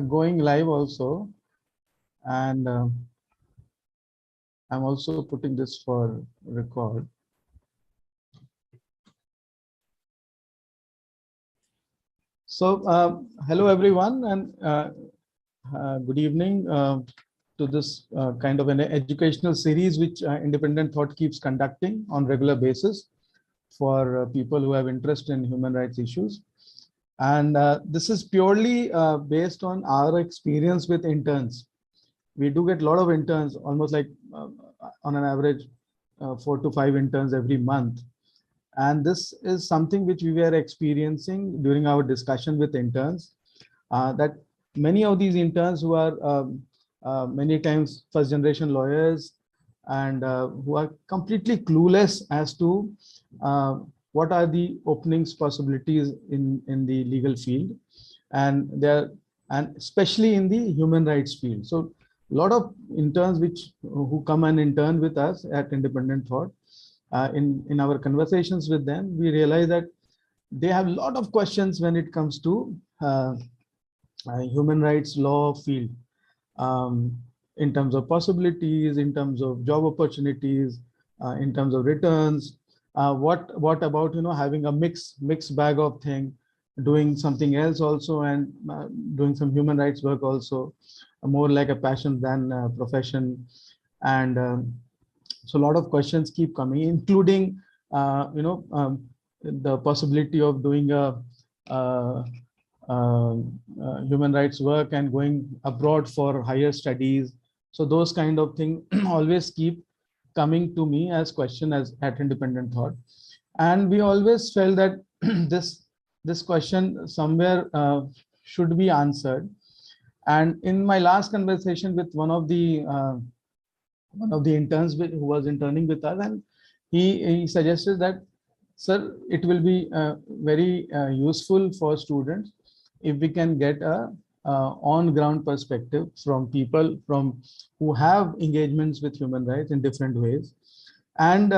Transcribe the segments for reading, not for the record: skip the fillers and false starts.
going live also, and I'm also putting this for record. So hello everyone, and good evening to this kind of an educational series which Independent Thought keeps conducting on regular basis for people who have interest in human rights issues. And this is purely based on our experience with interns. We do get a lot of interns, almost like on an average 4 to 5 interns every month. And this is something which we were experiencing during our discussion with interns, that many of these interns who are many times first generation lawyers and who are completely clueless as to what are the openings possibilities in the legal field, and especially in the human rights field. So a lot of interns who come and intern with us at Independent Thought, in our conversations with them, we realize that they have a lot of questions when it comes to human rights law field, in terms of possibilities, in terms of job opportunities, in terms of returns. What about having a mixed bag of thing, doing something else also, and doing some human rights work also, more like a passion than a profession. And so a lot of questions keep coming, including the possibility of doing a human rights work and going abroad for higher studies. So those kind of things always keep coming to me as question as at Independent Thought. And we always felt that this question somewhere should be answered. And in my last conversation with one of the interns who was interning with us, and he suggested that, sir, it will be very useful for students if we can get a on-ground perspective from people who have engagements with human rights in different ways. And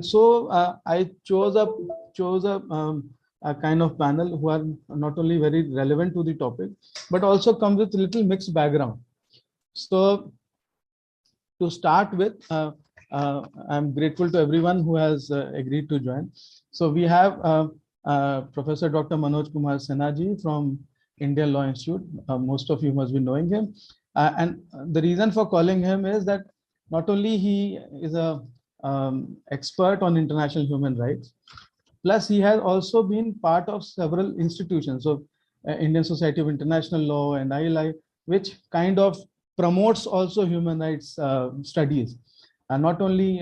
so I chose a kind of panel who are not only very relevant to the topic, but also come with a little mixed background. So to start with, I'm grateful to everyone who has agreed to join. So we have Professor Dr. Manoj Kumar Sinha ji from Indian Law Institute. Most of you must be knowing him. And the reason for calling him is that not only he is a expert on international human rights, plus he has also been part of several institutions. So Indian Society of International Law and ILI, which kind of promotes also human rights studies, and not only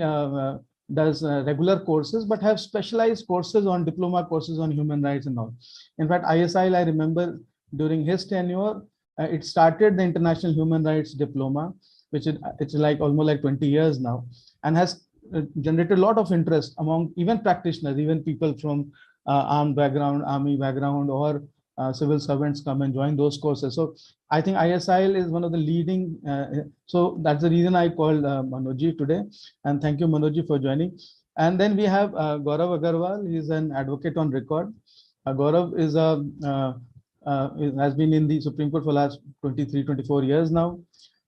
does regular courses, but have specialized courses on diploma courses on human rights and all. In fact, ISIL, I remember during his tenure, it started the International Human Rights Diploma, which it's like almost like 20 years now, and has generated a lot of interest among even practitioners, even people from armed background, army background, or civil servants come and join those courses. So I think ISIL is one of the leading. So that's the reason I called Manoj today. And thank you, Manoj, for joining. And then we have Gaurav Agarwal. He's an advocate on record. Gaurav is has been in the Supreme Court for the last 23, 24 years now.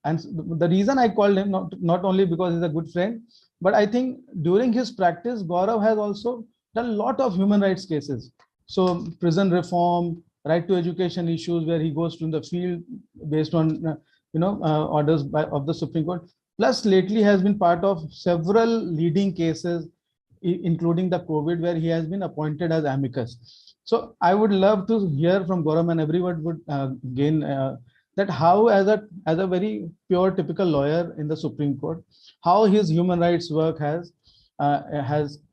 And the reason I called him, not only because he's a good friend, but I think during his practice, Gaurav has also done a lot of human rights cases. So prison reform, right to education issues, where he goes to the field based on orders of the Supreme Court. Plus, lately has been part of several leading cases, including the COVID, where he has been appointed as amicus. So I would love to hear from Gaurav, and everyone would gain that how, as a very pure typical lawyer in the Supreme Court, how his human rights work has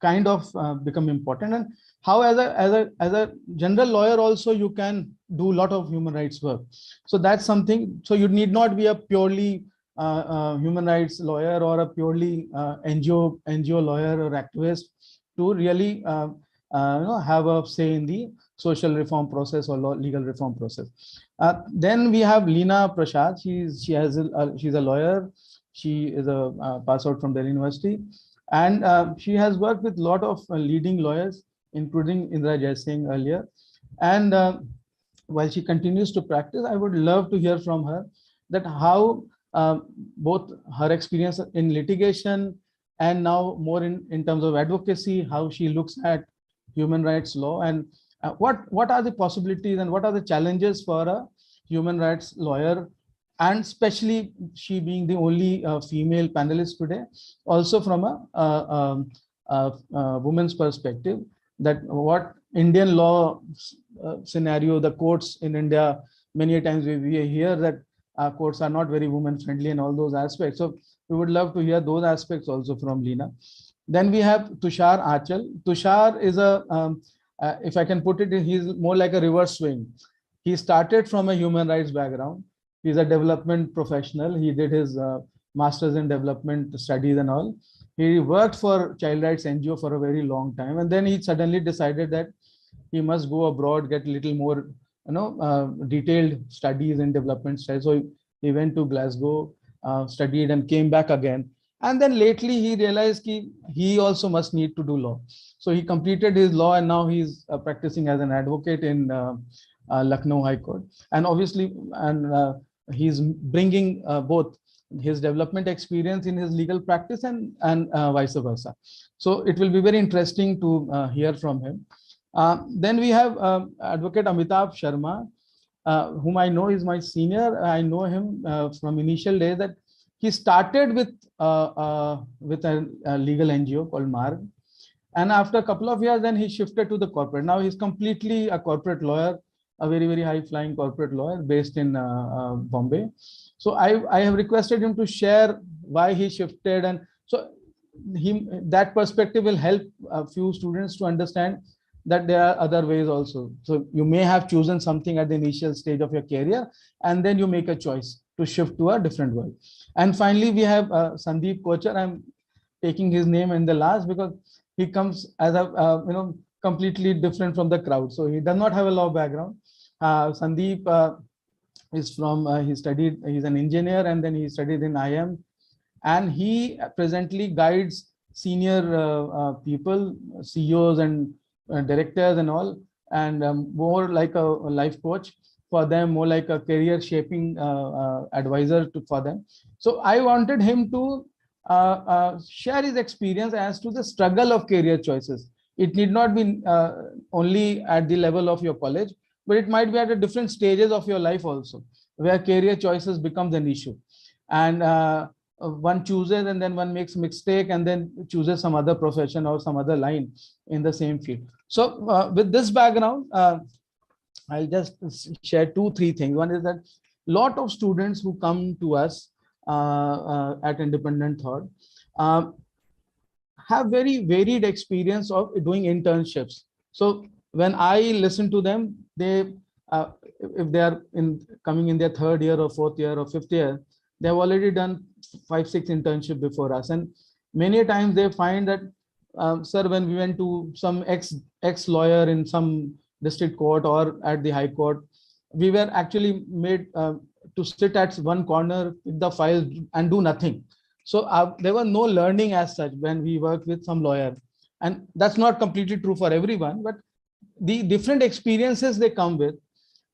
kind of become important, and how as a general lawyer also you can do a lot of human rights work. So that's something. So you need not be a purely human rights lawyer or a purely NGO lawyer or activist to really have a say in the social reform process or legal reform process. Then we have Leena Prasad. She's a lawyer. She is a pass out from Delhi University, and she has worked with a lot of leading lawyers, including Indra Jaisingh earlier. And while she continues to practice, I would love to hear from her that how both her experience in litigation and now more in terms of advocacy, how she looks at human rights law, and what are the possibilities and what are the challenges for a human rights lawyer, and especially she being the only female panelist today, also from a woman's perspective, that what Indian law scenario, the courts in India, many times we hear that courts are not very women friendly and all those aspects. So we would love to hear those aspects also from Leena. Then we have Tushar Achal. Tushar is if I can put it, he's more like a reverse swing. He started from a human rights background. He's a development professional. He did his master's in development studies and all. He worked for Child Rights NGO for a very long time, and then he suddenly decided that he must go abroad, get a little more, detailed studies in development studies. So he went to Glasgow, studied, and came back again. And then lately he realized he also must need to do law. So he completed his law, and now he's practicing as an advocate in Lucknow High Court. And obviously, he's bringing both his development experience in his legal practice and vice versa. So it will be very interesting to hear from him. Then we have Advocate Amitabh Sharma, whom I know is my senior. I know him from initial days that he started with a legal NGO called MARG. And after a couple of years, then he shifted to the corporate. Now he's completely a corporate lawyer, a very, very high flying corporate lawyer based in Bombay. So I have requested him to share why he shifted. And so that perspective will help a few students to understand that there are other ways also. So you may have chosen something at the initial stage of your career, and then you make a choice to shift to a different world. And finally, we have Sandeep Kochar. I'm taking his name in the last because he comes as a completely different from the crowd. So he does not have a law background. Sandeep is from he's an engineer, and then he studied in IIM, and he presently guides senior people, CEOs and directors and all, and more like a life coach for them, more like a career shaping advisor for them. So I wanted him to share his experience as to the struggle of career choices. It need not be only at the level of your college, but it might be at a different stages of your life also, where career choices becomes an issue. And one chooses, and then one makes a mistake, and then chooses some other profession or some other line in the same field. So with this background, I'll just share 2-3 things. One is that a lot of students who come to us at Independent Thought have very varied experience of doing internships. So when I listen to them, they if they are coming in their 3rd year or 4th year or 5th year, they have already done 5-6 internships before us. And many times they find that, sir, when we went to some ex lawyer in some district court or at the high court, we were actually made to sit at one corner with the files and do nothing. So there was no learning as such when we worked with some lawyer. And that's not completely true for everyone, but the different experiences they come with.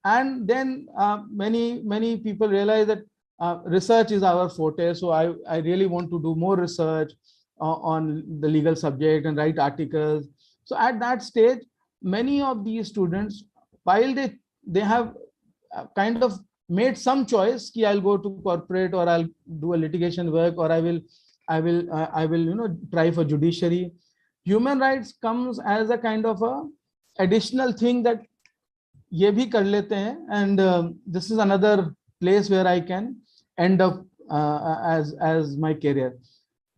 And then many people realize that research is our forte. So I really want to do more research on the legal subject and write articles. So at that stage, many of these students, while they have kind of made some choice, ki I'll go to corporate, or I'll do a litigation work, or I will try for judiciary. Human rights comes as a kind of a additional thing that ye bhi kar lete hain, and this is another place where I can end up as my career.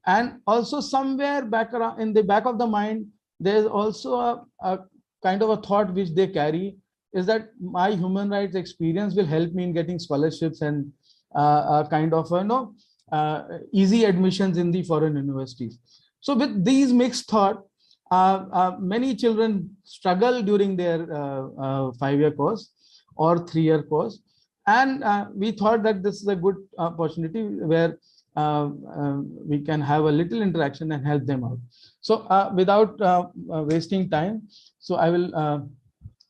And also somewhere back around in the back of the mind, there's also a kind of a thought which they carry, is that my human rights experience will help me in getting scholarships and kind of easy admissions in the foreign universities. So with these mixed thought, many children struggle during their 5-year course or 3-year course. And we thought that this is a good opportunity where we can have a little interaction and help them out. So without wasting time, so I will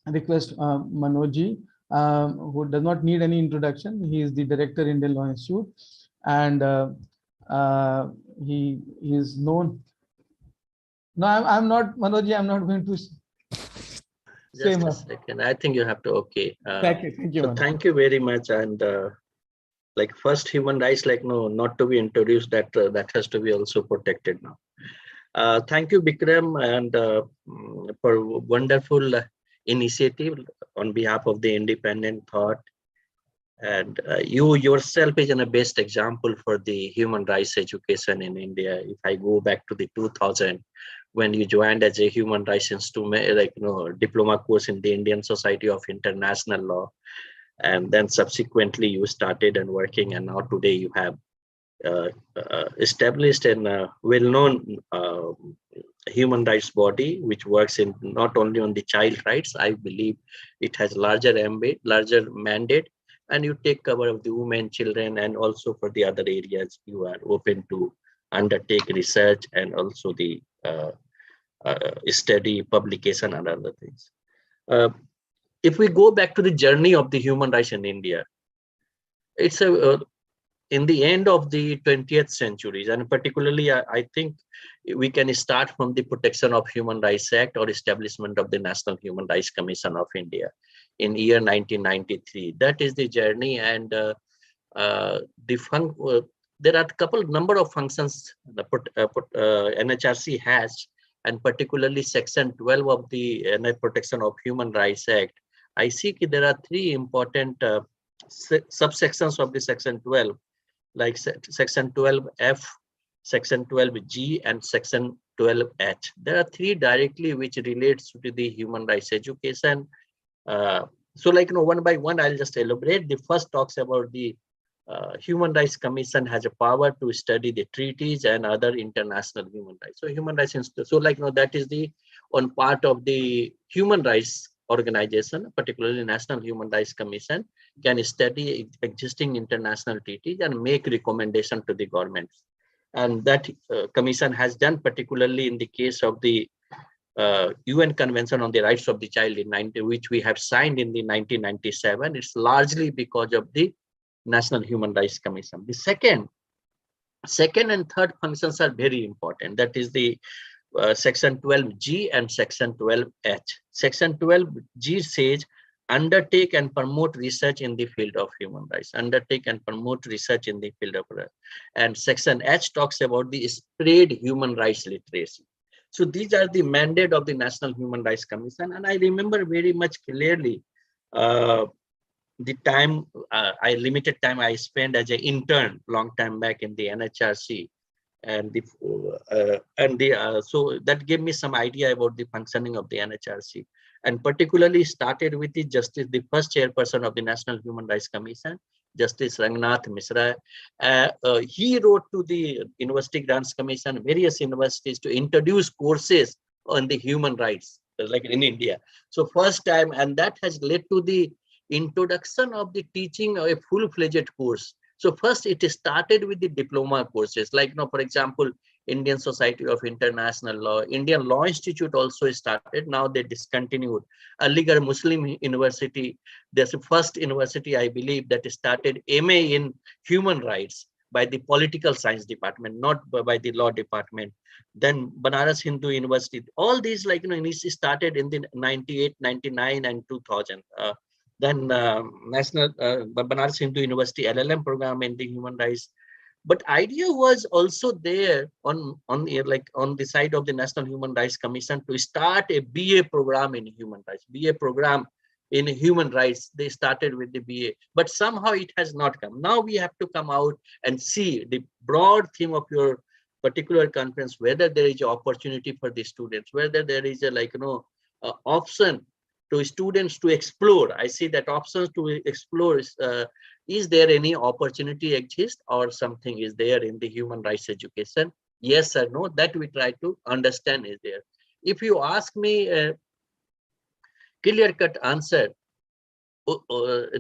request Manoj ji who does not need any introduction. He is the director, Indian Law Institute, and he is known. No, I'm not, Manoj, I'm not going to say Just a much. second. I think you have to. Okay. Thank you, So Manoj. thank you very much. And like first human rights, like no, not to be introduced. That has to be also protected now. Thank you, Bikram, and for wonderful initiative on behalf of the independent thought. And you yourself is a best example for the human rights education in India. If I go back to the 2000, when you joined as a human rights instrument, like diploma course in the Indian Society of International Law, and then subsequently you started and working, and now today you have established and well-known human rights body which works in not only on the child rights. I believe it has larger mandate, and you take cover of the women, children, and also for the other areas you are open to undertake research and also the study, publication, and other things. If we go back to the journey of the human rights in India, it's in the end of the 20th century, and particularly I think we can start from the Protection of Human Rights Act or establishment of the National Human Rights Commission of India in year 1993. That is the journey, and there are a number of functions the NHRC has, and particularly Section 12 of the Protection of Human Rights Act. I see there are three important subsections of the Section 12, like Section 12F, Section 12G, and Section 12H. There are three directly which relates to the human rights education. So like one by one, I'll just elaborate. The first talks about the Human Rights Commission has a power to study the treaties and other international human rights. So human rights, so like that is the on part of the human rights organization, particularly National Human Rights Commission, can study existing international treaties and make recommendation to the governments. And that commission has done, particularly in the case of the UN Convention on the Rights of the Child which we have signed in the 1997. It's largely because of the National Human Rights Commission. The second and third functions are very important. That is the Section 12G and Section 12H. Section 12G says undertake and promote research in the field of human rights. Undertake and promote research in the field of rights. And Section H talks about the spread human rights literacy. So these are the mandate of the National Human Rights Commission. And I remember very much clearly the time, limited time I spent as an intern long time back in the NHRC. And so that gave me some idea about the functioning of the NHRC, and particularly started with the first chairperson of the National Human Rights Commission, Justice Rangnath Misra. He wrote to the University Grants Commission, various universities, to introduce courses on the human rights, like in India. So first time, and that has led to the introduction of the teaching of a full-fledged course. So first it started with the diploma courses, like for example, Indian Society of International Law, Indian Law Institute also started. Now they discontinued. Aligarh Muslim University, there's the first university, I believe, that started MA in human rights by the political science department, not by the law department. Then Banaras Hindu University, all these started in the 98, 99 and 2000. Then National Banaras Hindu University LLM program in the human rights. But idea was also there on the side of the National Human Rights Commission to start a BA program in human rights. BA program in human rights, they started with the BA, but somehow it has not come. Now we have to come out and see the broad theme of your particular conference, whether there is an opportunity for the students, whether there is a option to students to explore. I see that options to explore is there any opportunity exist or something is there in the human rights education? Yes or no, that we try to understand is there. If you ask me a clear-cut answer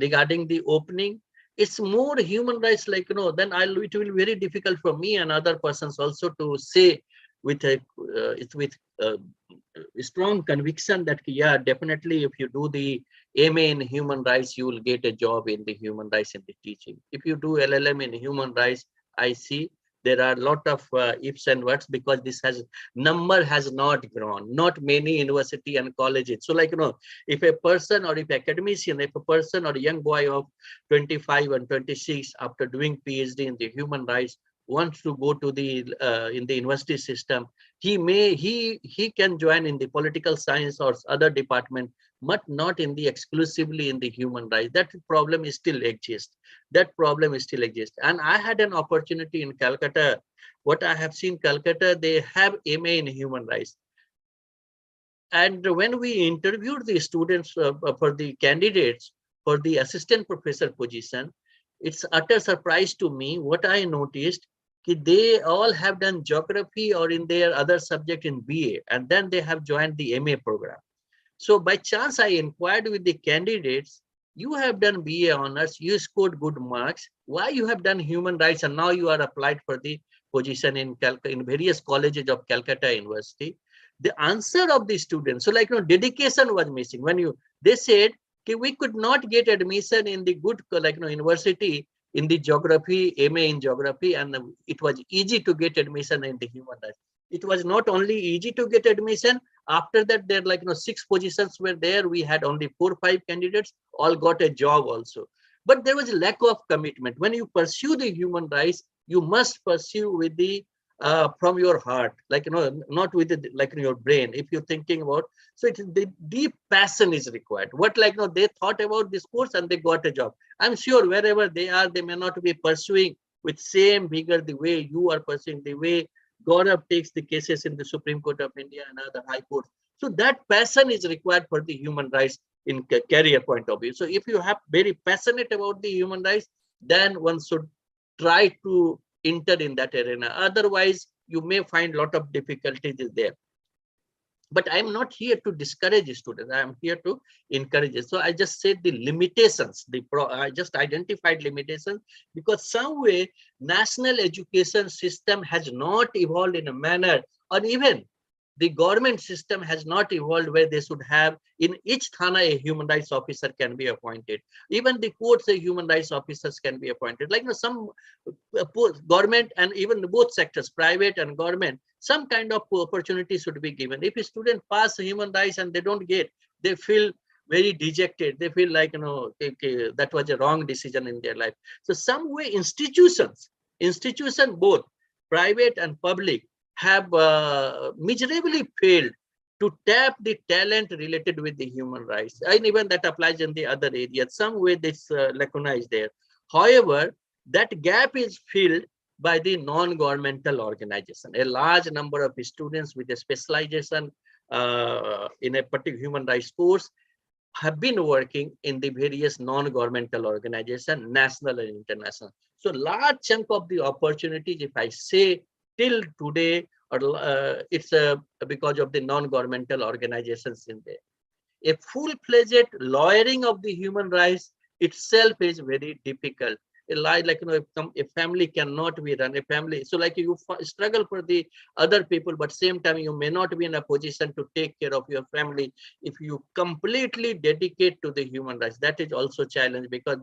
regarding the opening, it's more human rights, then it will be very difficult for me and other persons also to say with strong conviction that yeah, definitely if you do the MA in human rights, you will get a job in the human rights in the teaching. If you do LLM in human rights, I see there are a lot of ifs and buts, because this number has not grown, not many university and colleges. So like, if a person or if academician, if a person or a young boy of 25 and 26 after doing PhD in the human rights wants to go to the in the university system, he can join in the political science or other department, but not in the exclusively in the human rights. That problem is still exists. That problem is still exists. And I had an opportunity in Calcutta. What I have seen Calcutta, they have MA in human rights. And when we interviewed the students for the candidates for the assistant professor position, it's utter surprise to me what I noticed. They all have done geography or in their other subject in BA, and then they have joined the MA program. So by chance, I inquired with the candidates, you have done BA honors, you scored good marks, why you have done human rights and now you are applied for the position in various colleges of Calcutta University? The answer of the students, so like, dedication was missing. When they said, okay, we could not get admission in the good university in the geography, MA in geography, and it was easy to get admission in the human rights. It was not only easy to get admission. After that, there 6 positions were there. We had only 4 or 5 candidates, all got a job also. But there was a lack of commitment. When you pursue the human rights, you must pursue with the from your heart, not with the, your brain. If you're thinking about, so it's the deep passion is required. What they thought about this course and they got a job. I'm sure wherever they are, they may not be pursuing with same vigor the way you are pursuing, the way Gaurav takes the cases in the Supreme Court of India and other high courts. So that passion is required for the human rights in career point of view. So if you have very passionate about the human rights, then one should try to enter in that arena. Otherwise, you may find a lot of difficulties there. But I'm not here to discourage students. I'm here to encourage it. So I just said the limitations. I just identified limitations, because some way national education system has not evolved in a manner, or even the government system has not evolved where they should have in each thana a human rights officer can be appointed. Even the courts, a human rights officers can be appointed. Some government and even both sectors, private and government, some kind of opportunity should be given. If a student pass human rights and they don't get, they feel very dejected. They feel like, that was a wrong decision in their life. So some way institutions, both private and public, have miserably failed to tap the talent related with the human rights. And even that applies in the other areas. Some way this lacuna is there. However, that gap is filled by the non-governmental organization. A large number of students with a specialization in a particular human rights course have been working in the various non-governmental organizations, national and international. So large chunk of the opportunities, if I say till today, or it's because of the non-governmental organizations in there. A full-fledged lawyering of the human rights itself is very difficult. A family cannot be run, a family. So you struggle for the other people, but same time you may not be in a position to take care of your family if you completely dedicate to the human rights. That is also challenge, because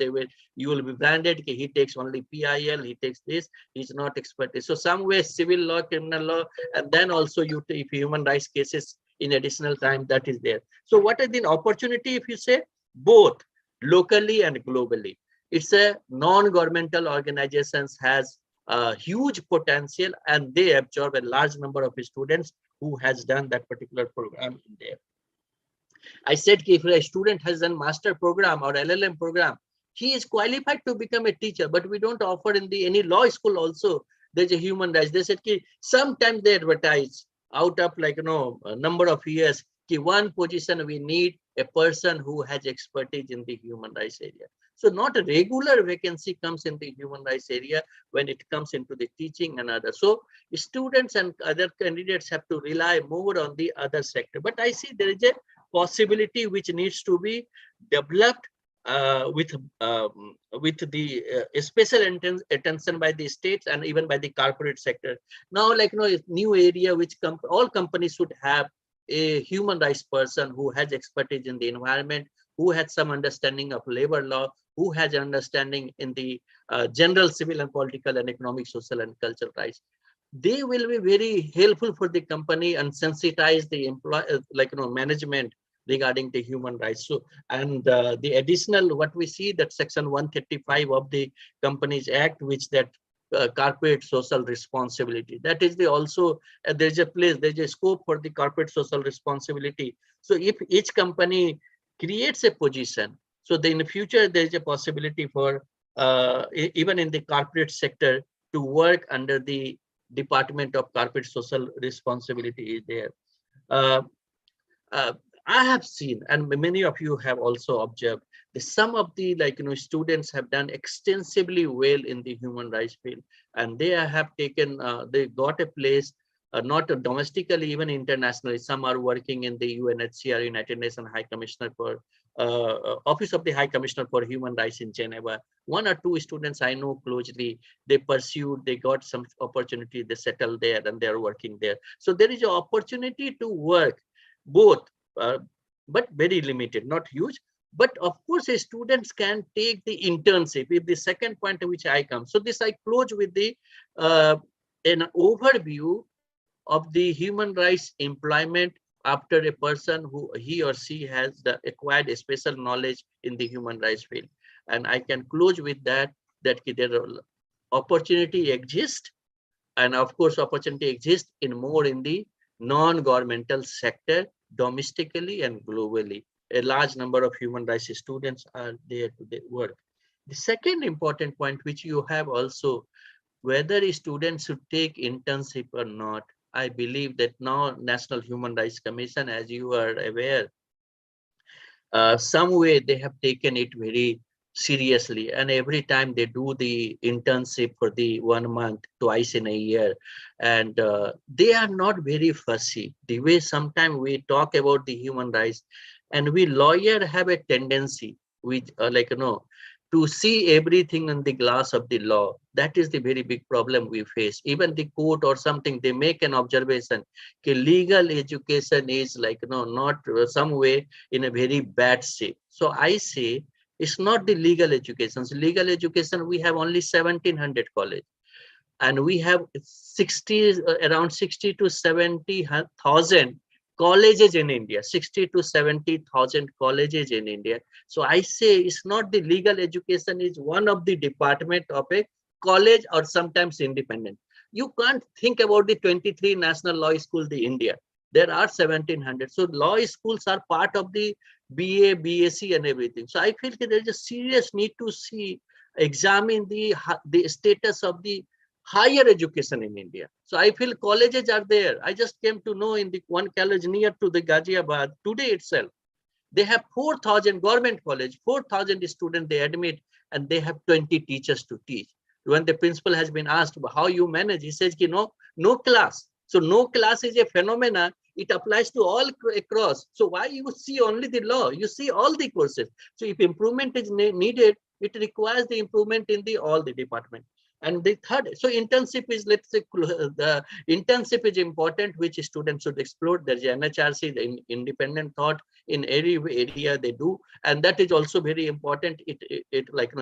you will be branded. He takes only PIL, he takes this, he's not expert. So some way civil law, criminal law, and then also you take human rights cases in additional time, that is there. So what is the opportunity if you say both locally and globally? It's a non-governmental organizations has a huge potential, and they absorb a large number of students who has done that particular program in there. I said if a student has done master program or LLM program, he is qualified to become a teacher, but we don't offer in any law school also. There's a human rights. They said sometimes they advertise out of a number of years, one position we need a person who has expertise in the human rights area. So not a regular vacancy comes in the human rights area when it comes into the teaching and other. So students and other candidates have to rely more on the other sector. But I see there is a possibility which needs to be developed with the special attention by the states and even by the corporate sector. Now, like it's new area which all companies should have a human rights person who has expertise in the environment, who has some understanding of labor law, who has understanding in the general civil and political and economic, social and cultural rights. They will be very helpful for the company and sensitize the employee, management regarding the human rights. So, and the additional what we see that section 135 of the Companies Act, which that corporate social responsibility, that is the also there's a place, there's a scope for the corporate social responsibility. So if each company creates a position, so then in the future there is a possibility for even in the corporate sector to work under the Department of Corporate Social Responsibility is there. Uh, uh, I have seen, and many of you have also observed, that some of the students have done extensively well in the human rights field, and they have taken, they got a place, not domestically, even internationally. Some are working in the UNHCR, United Nations High Commissioner for Office of the High Commissioner for Human Rights in Geneva. One or two students I know closely, they pursued, they got some opportunity, they settled there and they are working there. So there is an opportunity to work both, but very limited, not huge. But of course, students can take the internship. If the second point to which I come, so this I close with the an overview of the human rights employment after a person who he or she has acquired a special knowledge in the human rights field. And I can close with that there opportunity exists, and of course opportunity exists in more in the non-governmental sector, domestically and globally. A large number of human rights students are there to work. The second important point which you have also, whether a student should take internship or not, I believe that now National Human Rights Commission, as you are aware, some way they have taken it very seriously, and every time they do the internship for the 1 month, twice in a year, and they are not very fussy. The way sometimes we talk about the human rights, and we lawyer have a tendency, we to see everything in the glass of the law. That is the very big problem we face. Even the court or something, they make an observation, okay, legal education is not some way in a very bad shape. So I say it's not the legal education. So legal education, we have only 1,700 college, and we have 60, around 60 to 70,000 colleges in India, 60 to 70,000 colleges in India. So I say it's not the legal education is one of the department of a college or sometimes independent. You can't think about the 23 national law school in India. There are 1,700. So law schools are part of the BA, BSc and everything. So I feel that there is a serious need to examine the status of the higher education in India. So I feel colleges are there. I just came to know in the one college near to the Ghaziabad today itself, they have 4,000 government college, 4,000 students they admit, and they have 20 teachers to teach. When the principal has been asked how you manage, he says, no class. So no class is a phenomena. It applies to all across. So why you see only the law? You see all the courses. So if improvement is needed, it requires the improvement in all the department. And the third, so internship is, let's say, the internship is important, which students should explore. There's NHRC, the independent thought in every area they do, and that is also very important.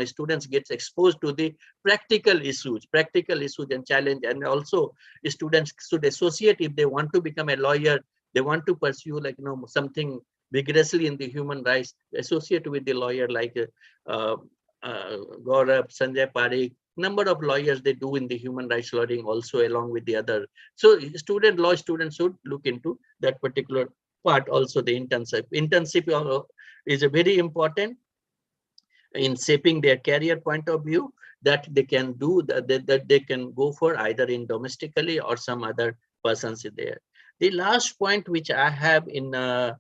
Students gets exposed to the practical issues and challenge, and also students should associate if they want to become a lawyer, they want to pursue something vigorously in the human rights, associate with the lawyer like Gaurav, Sanjay Parikh. Number of lawyers they do in the human rights lawyering also along with the other. So law students should look into that particular part also. The internship is a very important in shaping their career point of view, that they can do that they can go for either in domestically or some other persons there. The last point which I have in my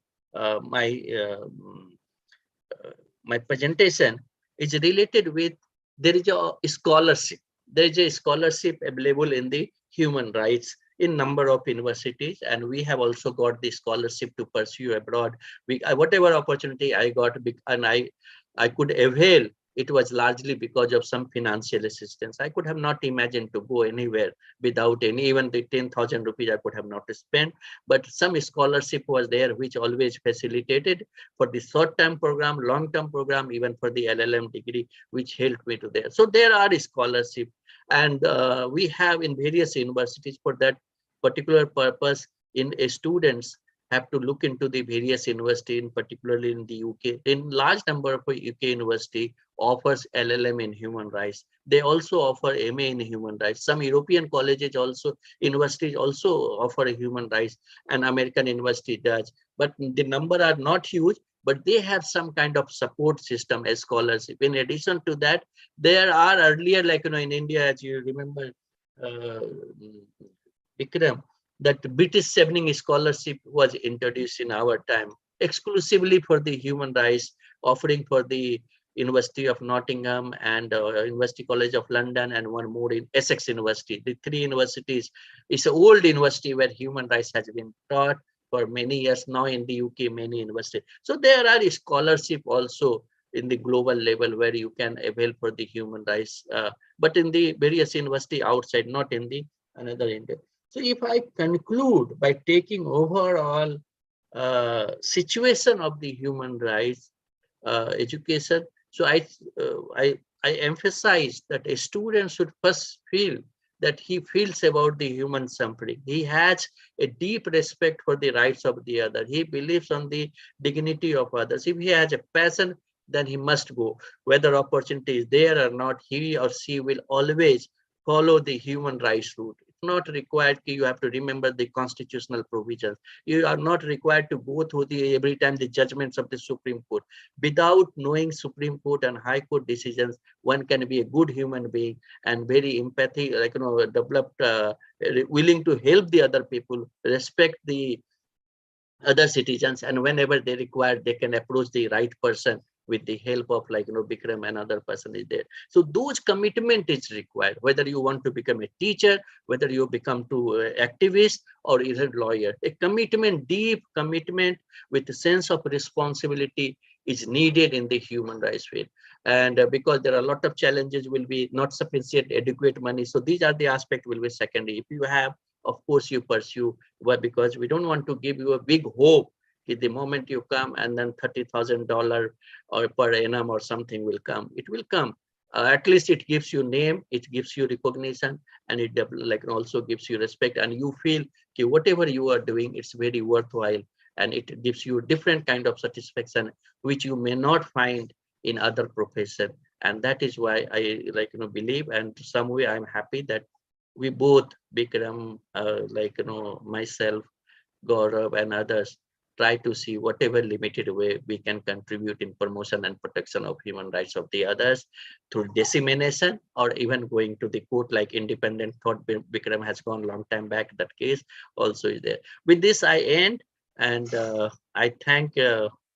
presentation is related with, there is a scholarship. There is a scholarship available in the human rights in number of universities, and we have also got the scholarship to pursue abroad. Whatever opportunity I got, and I I could avail, it was largely because of some financial assistance. I could have not imagined to go anywhere without any, even the 10,000 rupees I could have not spent, but some scholarship was there which always facilitated for the short-term program, long-term program, even for the LLM degree, which helped me to there. So there are scholarship, and we have in various universities for that particular purpose. In students have to look into the various university, in particularly in the UK. In large number of UK university offers LLM in human rights. They also offer MA in human rights. Some European colleges also, universities also offer a human rights, and American university does. But the number are not huge, but they have some kind of support system as scholarship. In addition to that, there are earlier, like, in India, as you remember, Vikram, that British Chevening Scholarship was introduced in our time, exclusively for the human rights, offering for the University of Nottingham and University College of London, and one more in Essex University. The three universities, it's an old university where human rights has been taught for many years now. In the UK, many universities. So there are scholarship also in the global level where you can avail for the human rights, but in the various university outside, not in the another India. So if I conclude by taking overall situation of the human rights education, so I emphasize that a student should first feel that he feels about the human suffering. He has a deep respect for the rights of the other. He believes on the dignity of others. If he has a passion, then he must go. Whether opportunity is there or not, he or she will always follow the human rights route. It's not required you have to remember the constitutional provisions. You are not required to go through every time the judgments of the Supreme Court. Without knowing Supreme Court and High Court decisions, one can be a good human being and very empathy, developed, willing to help the other people, respect the other citizens, and whenever they require, they can approach the right person with the help of Bikram, another person is there. So those commitment is required, whether you want to become a teacher, whether you become to activist or even lawyer. A commitment, deep commitment with a sense of responsibility is needed in the human rights field. And because there are a lot of challenges, will be not sufficient adequate money. So these are the aspects will be secondary. If you have, of course you pursue, but because we don't want to give you a big hope the moment you come and then $30,000 or per annum or something will come. It will come. At least it gives you name, it gives you recognition, and it also gives you respect, and you feel okay, whatever you are doing, it's very worthwhile, and it gives you different kind of satisfaction which you may not find in other profession. And that is why I believe, and to some way I'm happy that we both, Bikram, myself, Gaurav, and others, try to see whatever limited way we can contribute in promotion and protection of human rights of the others through dissemination, or even going to the court, like independent thought. Bikram has gone long time back, that case also is there. With this I end, and I thank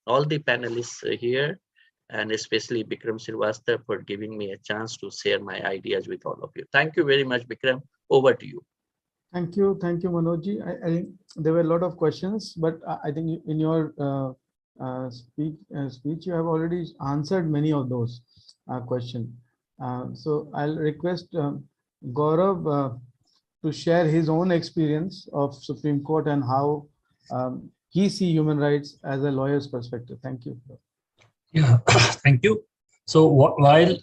all the panelists here, and especially Bikram Srivastava for giving me a chance to share my ideas with all of you. Thank you very much, Bikram. Over to you. Thank you, Manojji. I there were a lot of questions, but I think in your speech you have already answered many of those questions. So I'll request Gaurav to share his own experience of Supreme Court and how he sees human rights as a lawyer's perspective. Thank you. Yeah, thank you. So while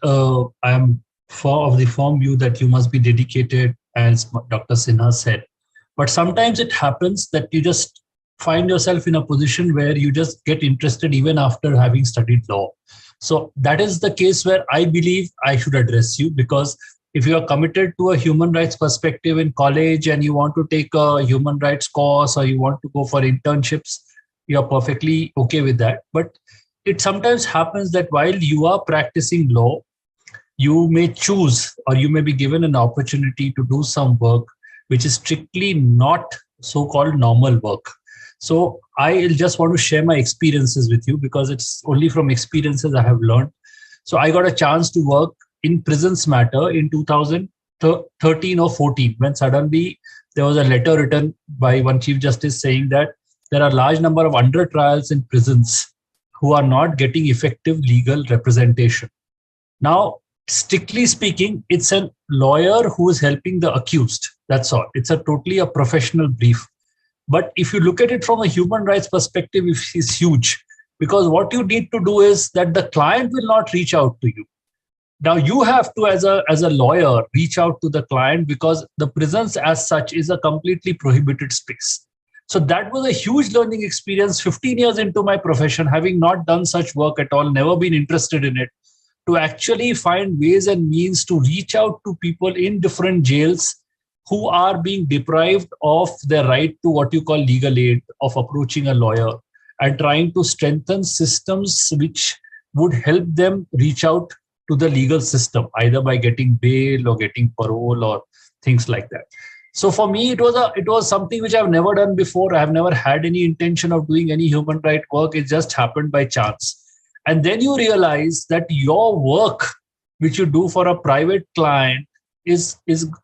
I am of the firm view that you must be dedicated, as Dr. Sinha said, but sometimes it happens that you just find yourself in a position where you just get interested even after having studied law. So that is the case where I believe I should address you, because if you are committed to a human rights perspective in college and you want to take a human rights course or you want to go for internships, you're perfectly okay with that. But it sometimes happens that while you are practicing law, you may choose or you may be given an opportunity to do some work which is strictly not so-called normal work. So I just want to share my experiences with you, because it's only from experiences I have learned. So I got a chance to work in prisons matter in 2013 or 14, when suddenly there was a letter written by one Chief Justice saying that there are a large number of under trials in prisons who are not getting effective legal representation. Now, strictly speaking, it's a lawyer who is helping the accused. That's all. It's a totally a professional brief. But if you look at it from a human rights perspective, it's huge, because what you need to do is that the client will not reach out to you. Now you have to, as a lawyer, reach out to the client, because the presence as such is a completely prohibited space. So that was a huge learning experience 15 years into my profession, having not done such work at all, never been interested in it, to actually find ways and means to reach out to people in different jails who are being deprived of their right to what you call legal aid, of approaching a lawyer, and trying to strengthen systems which would help them reach out to the legal system, either by getting bail or getting parole or things like that. So for me, it was something which I've never done before. I've never had any intention of doing any human rights work. It just happened by chance. And then you realize that your work, which you do for a private client, is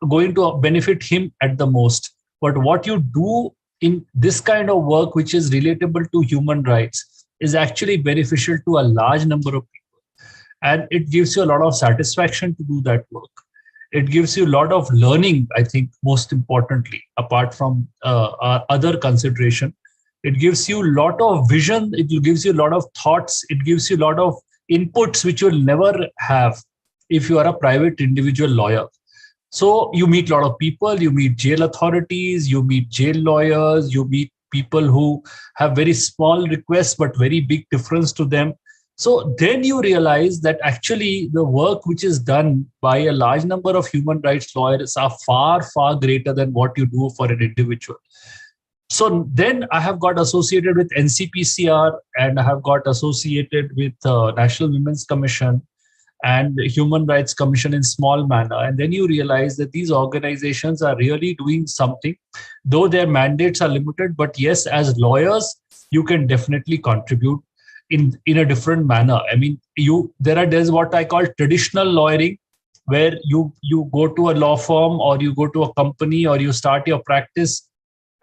going to benefit him at the most. But what you do in this kind of work, which is relatable to human rights, is actually beneficial to a large number of people. And it gives you a lot of satisfaction to do that work. It gives you a lot of learning, I think, most importantly, apart from other consideration. It gives you a lot of vision. It gives you a lot of thoughts. It gives you a lot of inputs which you'll never have if you are a private individual lawyer. So you meet a lot of people, you meet jail authorities, you meet jail lawyers, you meet people who have very small requests but very big difference to them. So then you realize that actually the work which is done by a large number of human rights lawyers are far, far greater than what you do for an individual. So then I have got associated with NCPCR, and I have got associated with National Women's Commission and Human Rights Commission in small manner. And then you realize that these organizations are really doing something, though their mandates are limited. But yes, as lawyers, you can definitely contribute in a different manner. I mean, there's what I call traditional lawyering, where you go to a law firm, or you go to a company, or you start your practice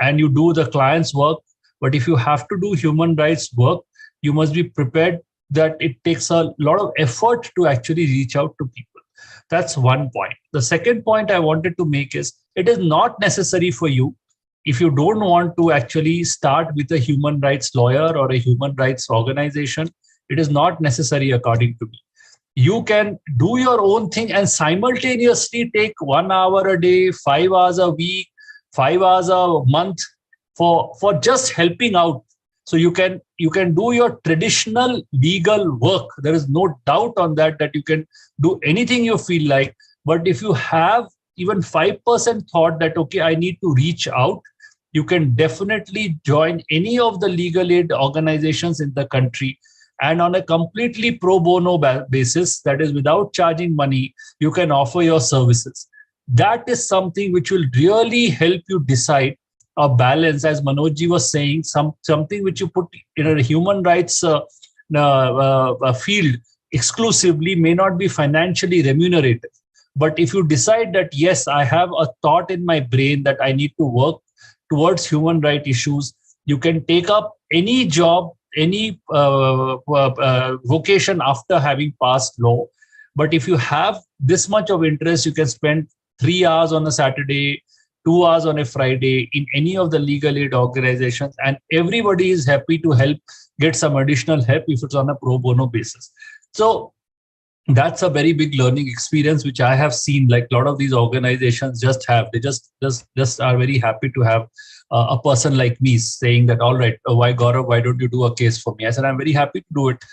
and you do the client's work. But if you have to do human rights work, you must be prepared that it takes a lot of effort to actually reach out to people. That's one point. The second point I wanted to make is, it is not necessary for you, if you don't want to actually start with a human rights lawyer or a human rights organization, it is not necessary according to me. You can do your own thing and simultaneously take 1 hour a day, 5 hours a week, 5 hours a month for just helping out. So you can do your traditional legal work. There is no doubt on that you can do anything you feel like. But if you have even 5% thought that, okay, I need to reach out, you can definitely join any of the legal aid organizations in the country. And on a completely pro bono basis, that is without charging money, you can offer your services. That is something which will really help you decide a balance, as Manojji was saying, something which you put in a human rights field exclusively may not be financially remunerative. But if you decide that, yes, I have a thought in my brain that I need to work towards human rights issues, you can take up any job, any vocation after having passed law. But if you have this much of interest, you can spend 3 hours on a Saturday, 2 hours on a Friday in any of the legal aid organizations, and everybody is happy to help get some additional help if it's on a pro bono basis. So that's a very big learning experience, which I have seen, like a lot of these organizations just have. They just are very happy to have a person like me saying that, all right, why Gaurav, why don't you do a case for me? I said, I'm very happy to do it.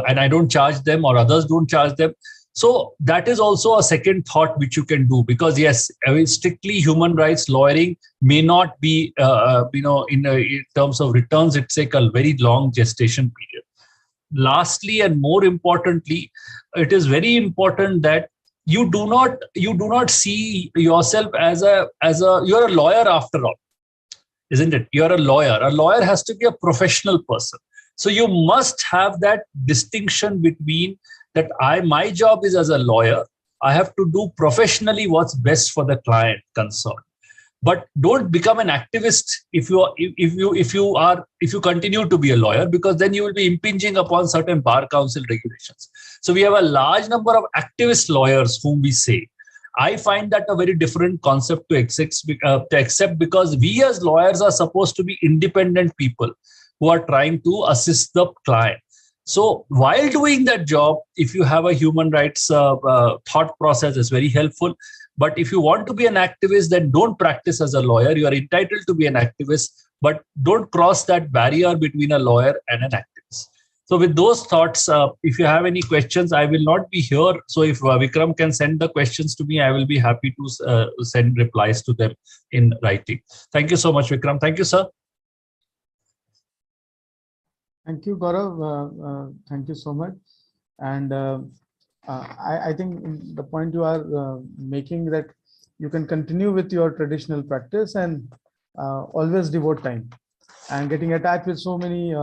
And I don't charge them, or others don't charge them. So that is also a second thought which you can do, because yes, strictly human rights lawyering may not be, in terms of returns, it's like a very long gestation period. Lastly, and more importantly, it is very important that you do not see yourself as you're a lawyer after all, isn't it? You're a lawyer. A lawyer has to be a professional person. So you must have that distinction between that my job is as a lawyer. I have to do professionally what's best for the client concerned. but don't become an activist if you continue to be a lawyer, because then you will be impinging upon certain bar council regulations. So we have a large number of activist lawyers whom we say. I find that a very different concept to accept, because we as lawyers are supposed to be independent people who are trying to assist the client. So while doing that job, if you have a human rights thought process, is very helpful. But if you want to be an activist, then don't practice as a lawyer. You are entitled to be an activist, but don't cross that barrier between a lawyer and an activist. So with those thoughts, if you have any questions, I will not be here. So if Vikram can send the questions to me, I will be happy to send replies to them in writing. Thank you so much, Vikram. Thank you, sir. Thank you, Gaurav. Thank you so much. And I think the point you are making, that you can continue with your traditional practice and always devote time, and getting attached with so many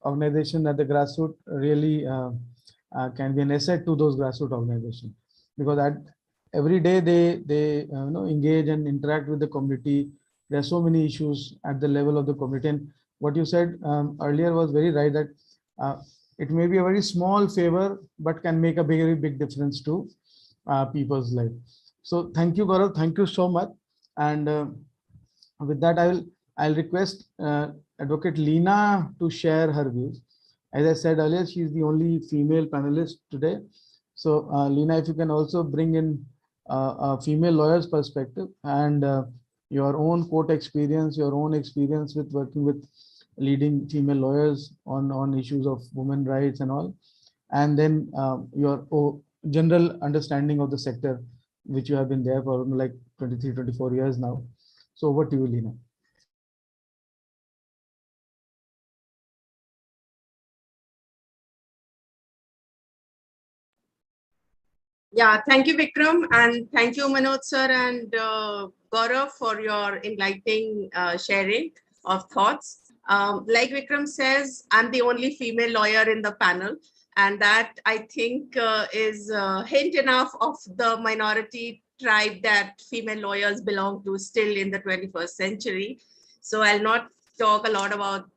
organizations at the grassroots really can be an asset to those grassroots organizations, because every day they engage and interact with the community. There are so many issues at the level of the community, and what you said earlier was very right, that it may be a very small favor, but can make a very big difference to people's life. So thank you, Gaurav. Thank you so much. And with that, I'll request Advocate Leena to share her views. As I said earlier, she is the only female panelist today. So Leena, if you can also bring in a female lawyer's perspective and your own court experience, your own experience with working with leading female lawyers on issues of women rights and all, and then your general understanding of the sector, which you have been there for like 23, 24 years now. So over to you, Leena. Yeah, thank you, Vikram, and thank you, Manoj sir and Gaurav, for your enlightening sharing of thoughts. Like Vikram says, I'm the only female lawyer in the panel, and that I think is a hint enough of the minority tribe that female lawyers belong to still in the 21st century. So I'll not talk a lot about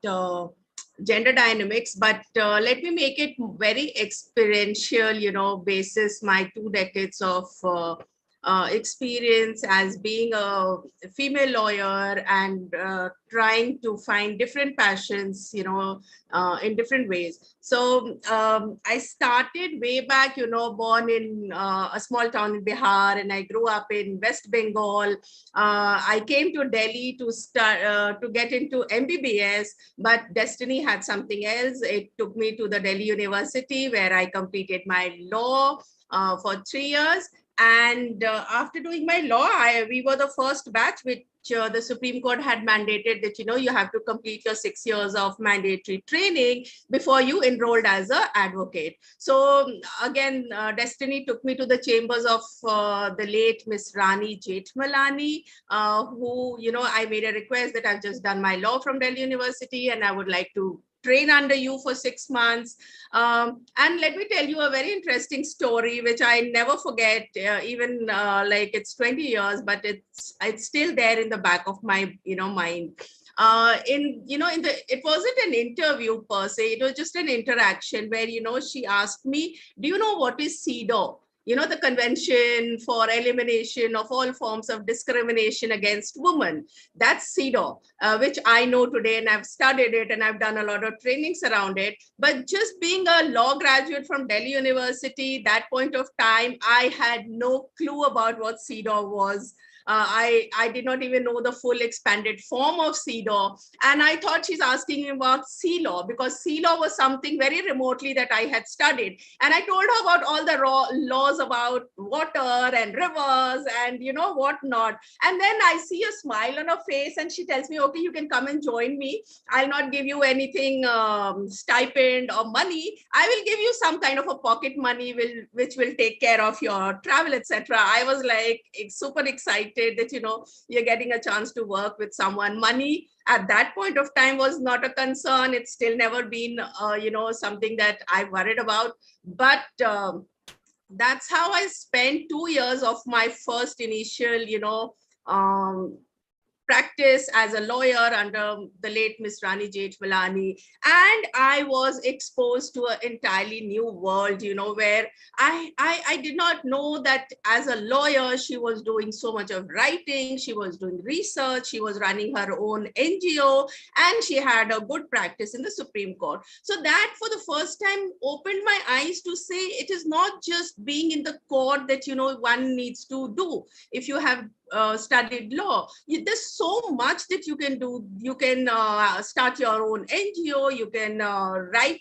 gender dynamics, but let me make it very experiential, basis my 2 decades of experience as being a female lawyer and trying to find different passions, in different ways. So I started way back, born in a small town in Bihar, and I grew up in West Bengal. I came to Delhi to start to get into MBBS, but destiny had something else. It took me to the Delhi University, where I completed my law for 3 years. And after doing my law, we were the first batch which the Supreme Court had mandated that, you have to complete your 6 years of mandatory training before you enrolled as an advocate. So again, destiny took me to the chambers of the late Miss Rani Jethmalani, who, I made a request that I've just done my law from Delhi University and I would like to train under you for 6 months. And let me tell you a very interesting story, which I never forget, even like it's 20 years, but it's still there in the back of my, mind. It wasn't an interview per se, it was just an interaction where, she asked me, do you know what is CEDAW? The Convention for Elimination of All Forms of Discrimination Against Women. That's CEDAW, which I know today, and I've studied it and I've done a lot of trainings around it. But just being a law graduate from Delhi University, that point of time, I had no clue about what CEDAW was. I did not even know the full expanded form of CEDAW. And I thought she's asking me about sea law, because sea law was something very remotely that I had studied. And I told her about all the laws about water and rivers and, whatnot. And then I see a smile on her face and she tells me, okay, you can come and join me. I'll not give you anything stipend or money. I will give you some kind of a pocket money which will take care of your travel, etc. I was like super excited that, you're getting a chance to work with someone. Money at that point of time was not a concern. It's still never been, something that I worried about. But that's how I spent 2 years of my first initial, practice as a lawyer under the late Miss Rani Jethmalani, and I was exposed to an entirely new world, where I did not know that as a lawyer, she was doing so much of writing, she was doing research, she was running her own NGO, and she had a good practice in the Supreme Court. So that for the first time opened my eyes to say it is not just being in the court that, one needs to do. If you have studied law, there's so much that you can do. You can start your own NGO, you can write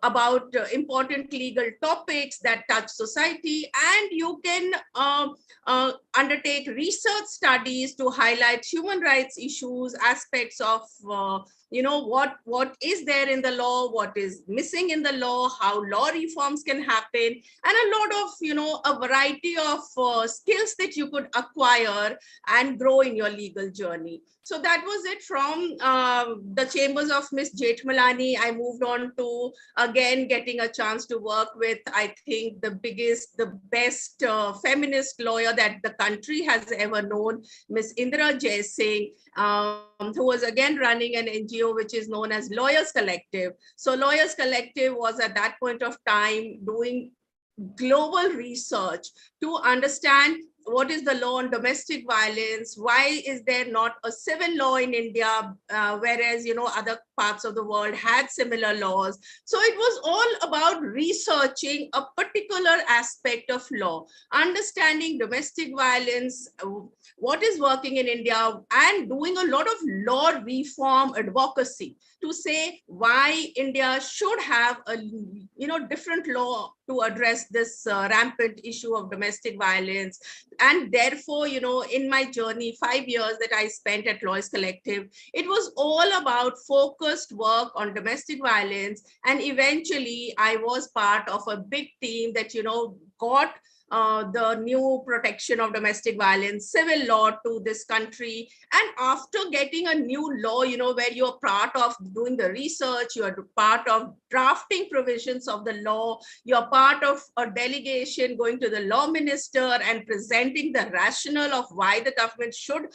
about important legal topics that touch society, and you can undertake research studies to highlight human rights issues, aspects of what is there in the law, what is missing in the law, how law reforms can happen, and a lot of a variety of skills that you could acquire and grow in your legal journey. So that was it. From the chambers of Miss Jethmalani, I moved on to again getting a chance to work with, I think, the best feminist lawyer that the country has ever known, Miss Indira Jaising, who was again running an NGO which is known as Lawyers Collective. So Lawyers Collective was at that point of time doing global research to understand what is the law on domestic violence, why is there not a civil law in India, whereas other parts of the world had similar laws. So it was all about researching a particular aspect of law, understanding domestic violence, what is working in India, and doing a lot of law reform advocacy to say why India should have a different law to address this rampant issue of domestic violence. And therefore, in my journey, 5 years that I spent at Lawyers Collective, it was all about focused work on domestic violence. And eventually I was part of a big team that, got the new protection of domestic violence civil law to this country. And after getting a new law, where you're part of doing the research, you're part of drafting provisions of the law, you're part of a delegation going to the law minister and presenting the rationale of why the government should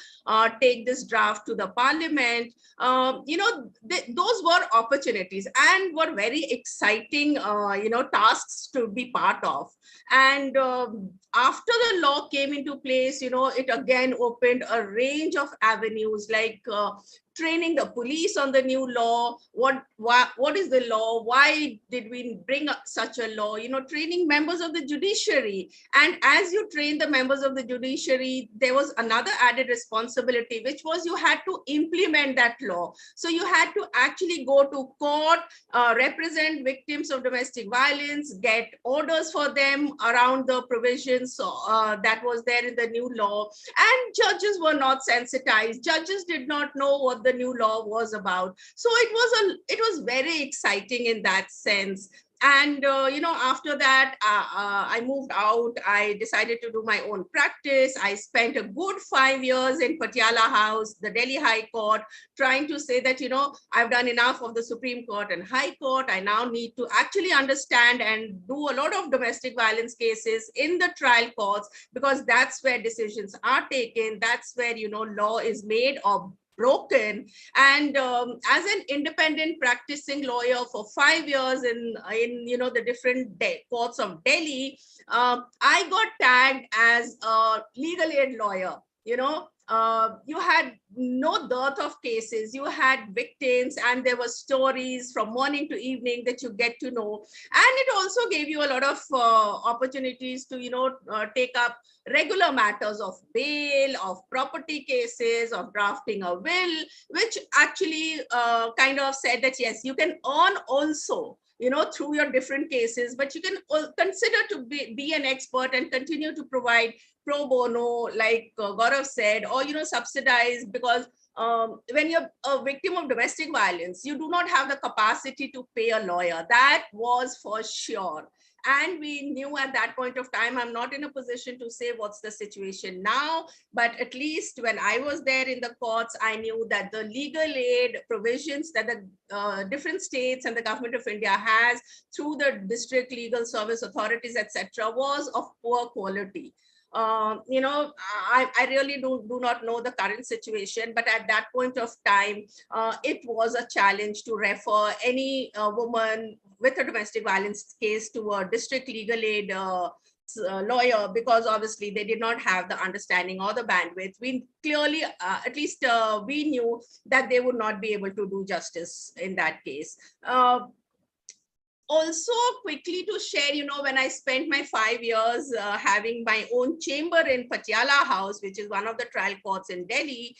take this draft to the parliament, those were opportunities and were very exciting, tasks to be part of. And after the law came into place, it again opened a range of avenues like training the police on the new law. What is the law? Why did we bring up such a law? Training members of the judiciary. And as you train the members of the judiciary, there was another added responsibility, which was you had to implement that law. So you had to actually go to court, represent victims of domestic violence, get orders for them around the provisions that was there in the new law. And judges were not sensitized. Judges did not know what the new law was about. So it was very exciting in that sense. And after that, I moved out. I decided to do my own practice. I spent a good 5 years in Patiala House, the Delhi High Court, trying to say that I've done enough of the Supreme Court and High Court. I now need to actually understand and do a lot of domestic violence cases in the trial courts, because that's where decisions are taken. That's where law is made or broken. And as an independent practicing lawyer for 5 years in the different courts of Delhi, I got tagged as a legal aid lawyer. You had no dearth of cases. You had victims, and there were stories from morning to evening that you get to know. And it also gave you a lot of opportunities to take up regular matters of bail, of property cases, of drafting a will, which actually kind of said that yes, you can earn also through your different cases, but you can consider to be an expert and continue to provide pro bono, like Gaurav said, or subsidize, because when you're a victim of domestic violence, you do not have the capacity to pay a lawyer. That was for sure. And we knew at that point of time, I'm not in a position to say what's the situation now, but at least when I was there in the courts, I knew that the legal aid provisions that the different states and the government of India has through the district legal service authorities, etc., was of poor quality. I really do not know the current situation, but at that point of time, it was a challenge to refer any woman with a domestic violence case to a district legal aid lawyer, because obviously they did not have the understanding or the bandwidth. We clearly, at least we knew that they would not be able to do justice in that case. Also, quickly to share, when I spent my 5 years having my own chamber in Patiala House, which is one of the trial courts in Delhi,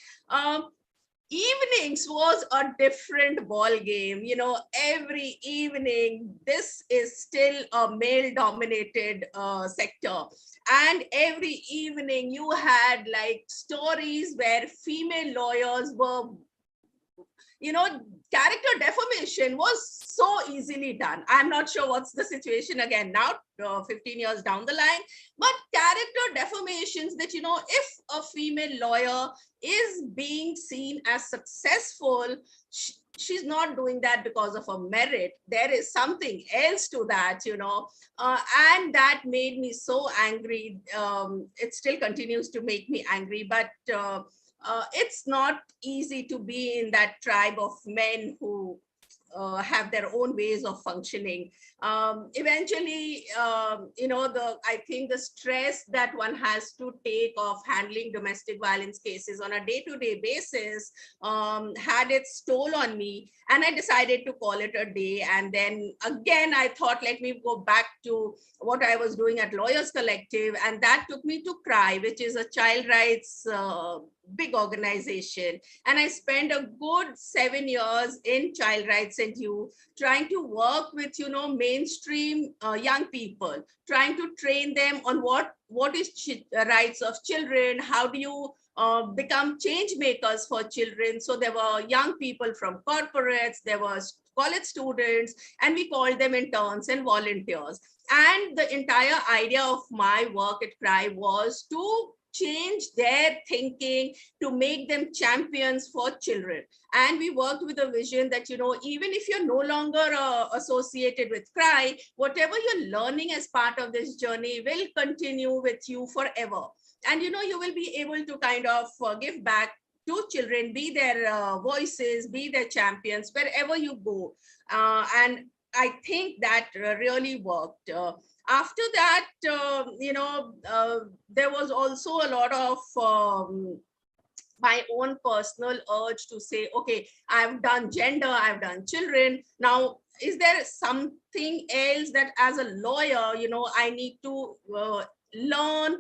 evenings was a different ball game. Every evening, this is still a male dominated sector, and every evening you had like stories where female lawyers were, character defamation was so easily done. I'm not sure what's the situation again now, 15 years down the line, but character defamations that, if a female lawyer is being seen as successful, she's not doing that because of a merit. There is something else to that, and that made me so angry. It still continues to make me angry, but it's not easy to be in that tribe of men who have their own ways of functioning. Eventually, I think the stress that one has to take of handling domestic violence cases on a day-to-day basis had its toll on me, and I decided to call it a day. And then again, I thought, let me go back to what I was doing at Lawyers Collective, and that took me to CRY, which is a child rights big organization. And I spent a good 7 years in child rights and youth, trying to work with, mainstream young people, trying to train them on what is rights of children, how do you become change makers for children. So there were young people from corporates, there were college students, and we called them interns and volunteers. And the entire idea of my work at CRY was to change their thinking, to make them champions for children. And we worked with a vision that, even if you're no longer associated with CRY, whatever you're learning as part of this journey will continue with you forever. And, you will be able to kind of give back to children, be their voices, be their champions wherever you go. And I think that really worked. After that, there was also a lot of my own personal urge to say, okay, I've done gender, I've done children. Now, is there something else that as a lawyer, I need to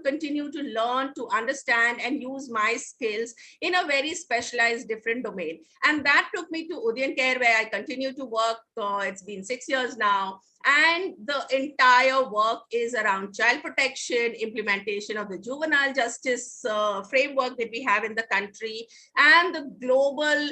continue to learn, to understand and use my skills in a very specialized different domain? And that took me to Udayan Care, where I continue to work. It's been 6 years now. And the entire work is around child protection, implementation of the juvenile justice framework that we have in the country, and the global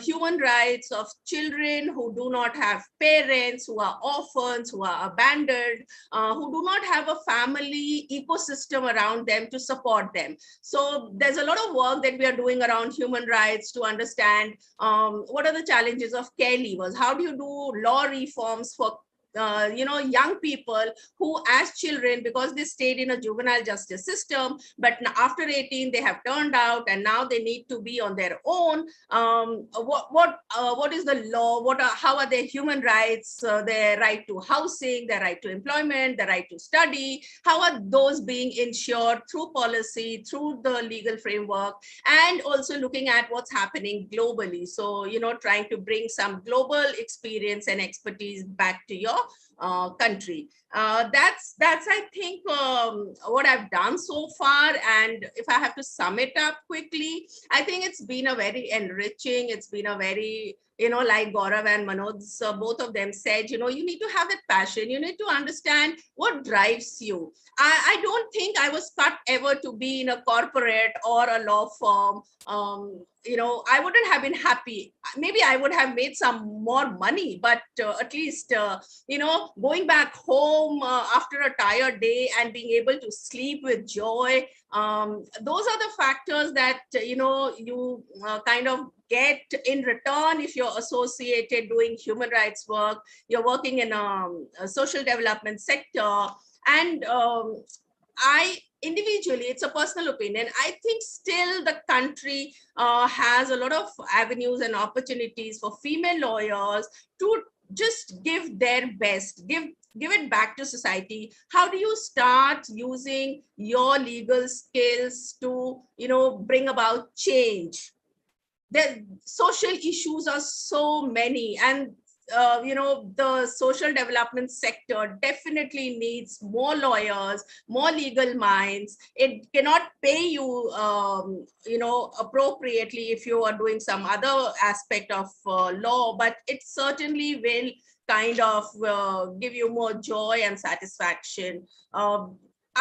human rights of children who do not have parents, who are orphans, who are abandoned, who do not have a family ecosystem around them to support them. So there's a lot of work that we are doing around human rights to understand what are the challenges of care leavers. How do you do law reforms for young people who as children, because they stayed in a juvenile justice system, but after 18 they have turned out and now they need to be on their own. What is the law? How are their human rights, their right to housing, their right to employment, their right to study? How are those being ensured through policy, through the legal framework, and also looking at what's happening globally? So, trying to bring some global experience and expertise back to your country. That's I think what I've done so far. And if I have to sum it up quickly, I think it's been a very enriching, it's been a very, like Gaurav and Manoj, both of them said, you need to have that passion. You need to understand what drives you. I don't think I was cut ever to be in a corporate or a law firm. I wouldn't have been happy. Maybe I would have made some more money, but at least, going back home after a tired day and being able to sleep with joy, those are the factors that, you kind of get in return if you're associated doing human rights work, you're working in a social development sector. And individually, it's a personal opinion, I think still the country has a lot of avenues and opportunities for female lawyers to just give their best, give it back to society. How do you start using your legal skills to, bring about change? The social issues are so many, and the social development sector definitely needs more lawyers, more legal minds. It cannot pay you appropriately if you are doing some other aspect of law, but it certainly will kind of give you more joy and satisfaction.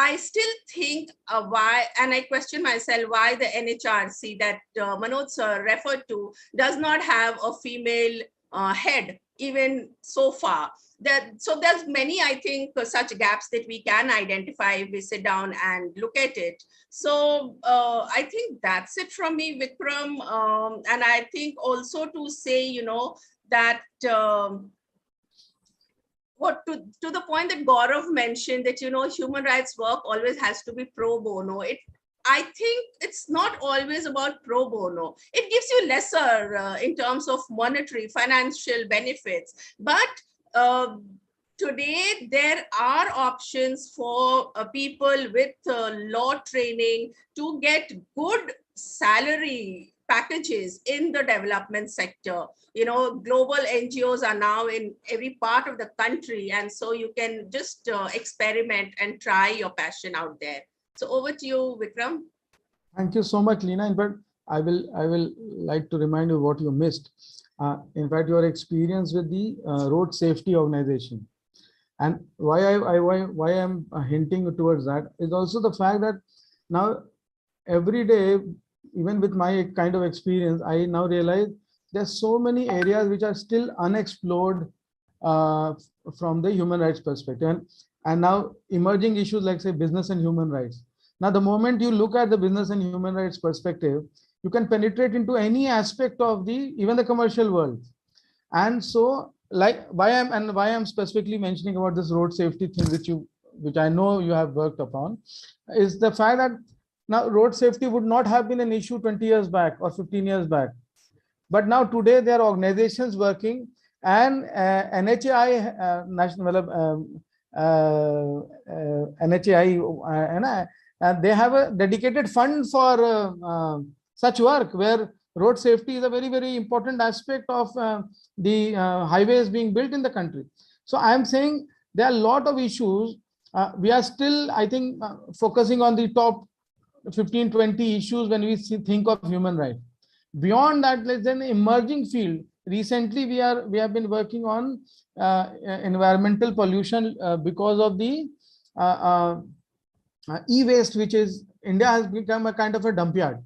I still think why, and I question myself why the NHRC that Manoj sir referred to does not have a female head, even so far. So there's many, I think, such gaps that we can identify if we sit down and look at it. So I think that's it from me, Vikram. And I think also to say, that what to the point that Gaurav mentioned, that human rights work always has to be pro bono. I think it's not always about pro bono. It gives you lesser in terms of monetary financial benefits, but today there are options for people with law training to get good salary packages in the development sector. Global NGOs are now in every part of the country, and so you can just experiment and try your passion out there. So over to you, Vikram. Thank you so much, Leena. In fact, I will like to remind you what you missed. In fact, your experience with the road safety organization, and why I'm hinting towards that is also the fact that now every day, even with my kind of experience, I now realize there's so many areas which are still unexplored from the human rights perspective, and now emerging issues like, say, business and human rights. Now, the moment you look at the business and human rights perspective, you can penetrate into any aspect of even the commercial world. And so, like why I'm specifically mentioning about this road safety thing, which I know you have worked upon, is the fact that now road safety would not have been an issue 20 years back or 15 years back. But now today there are organizations working, and NHAI, NHAI, they have a dedicated fund for such work, where road safety is a very, very important aspect of the highways being built in the country. So I am saying there are a lot of issues. We are still, I think, focusing on the top 15, 20 issues when we think of human rights. Beyond that, there's an emerging field. Recently, we have been working on environmental pollution because of the e-waste, which is India has become a kind of a dump yard,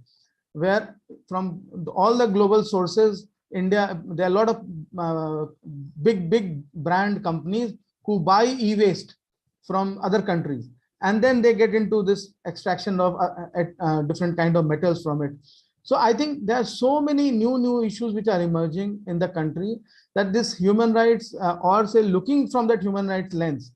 where from all the global sources, India, there are a lot of big brand companies who buy e-waste from other countries, and then they get into this extraction of different kind of metals from it. So I think there are so many new issues which are emerging in the country, that this human rights or say looking from that human rights lens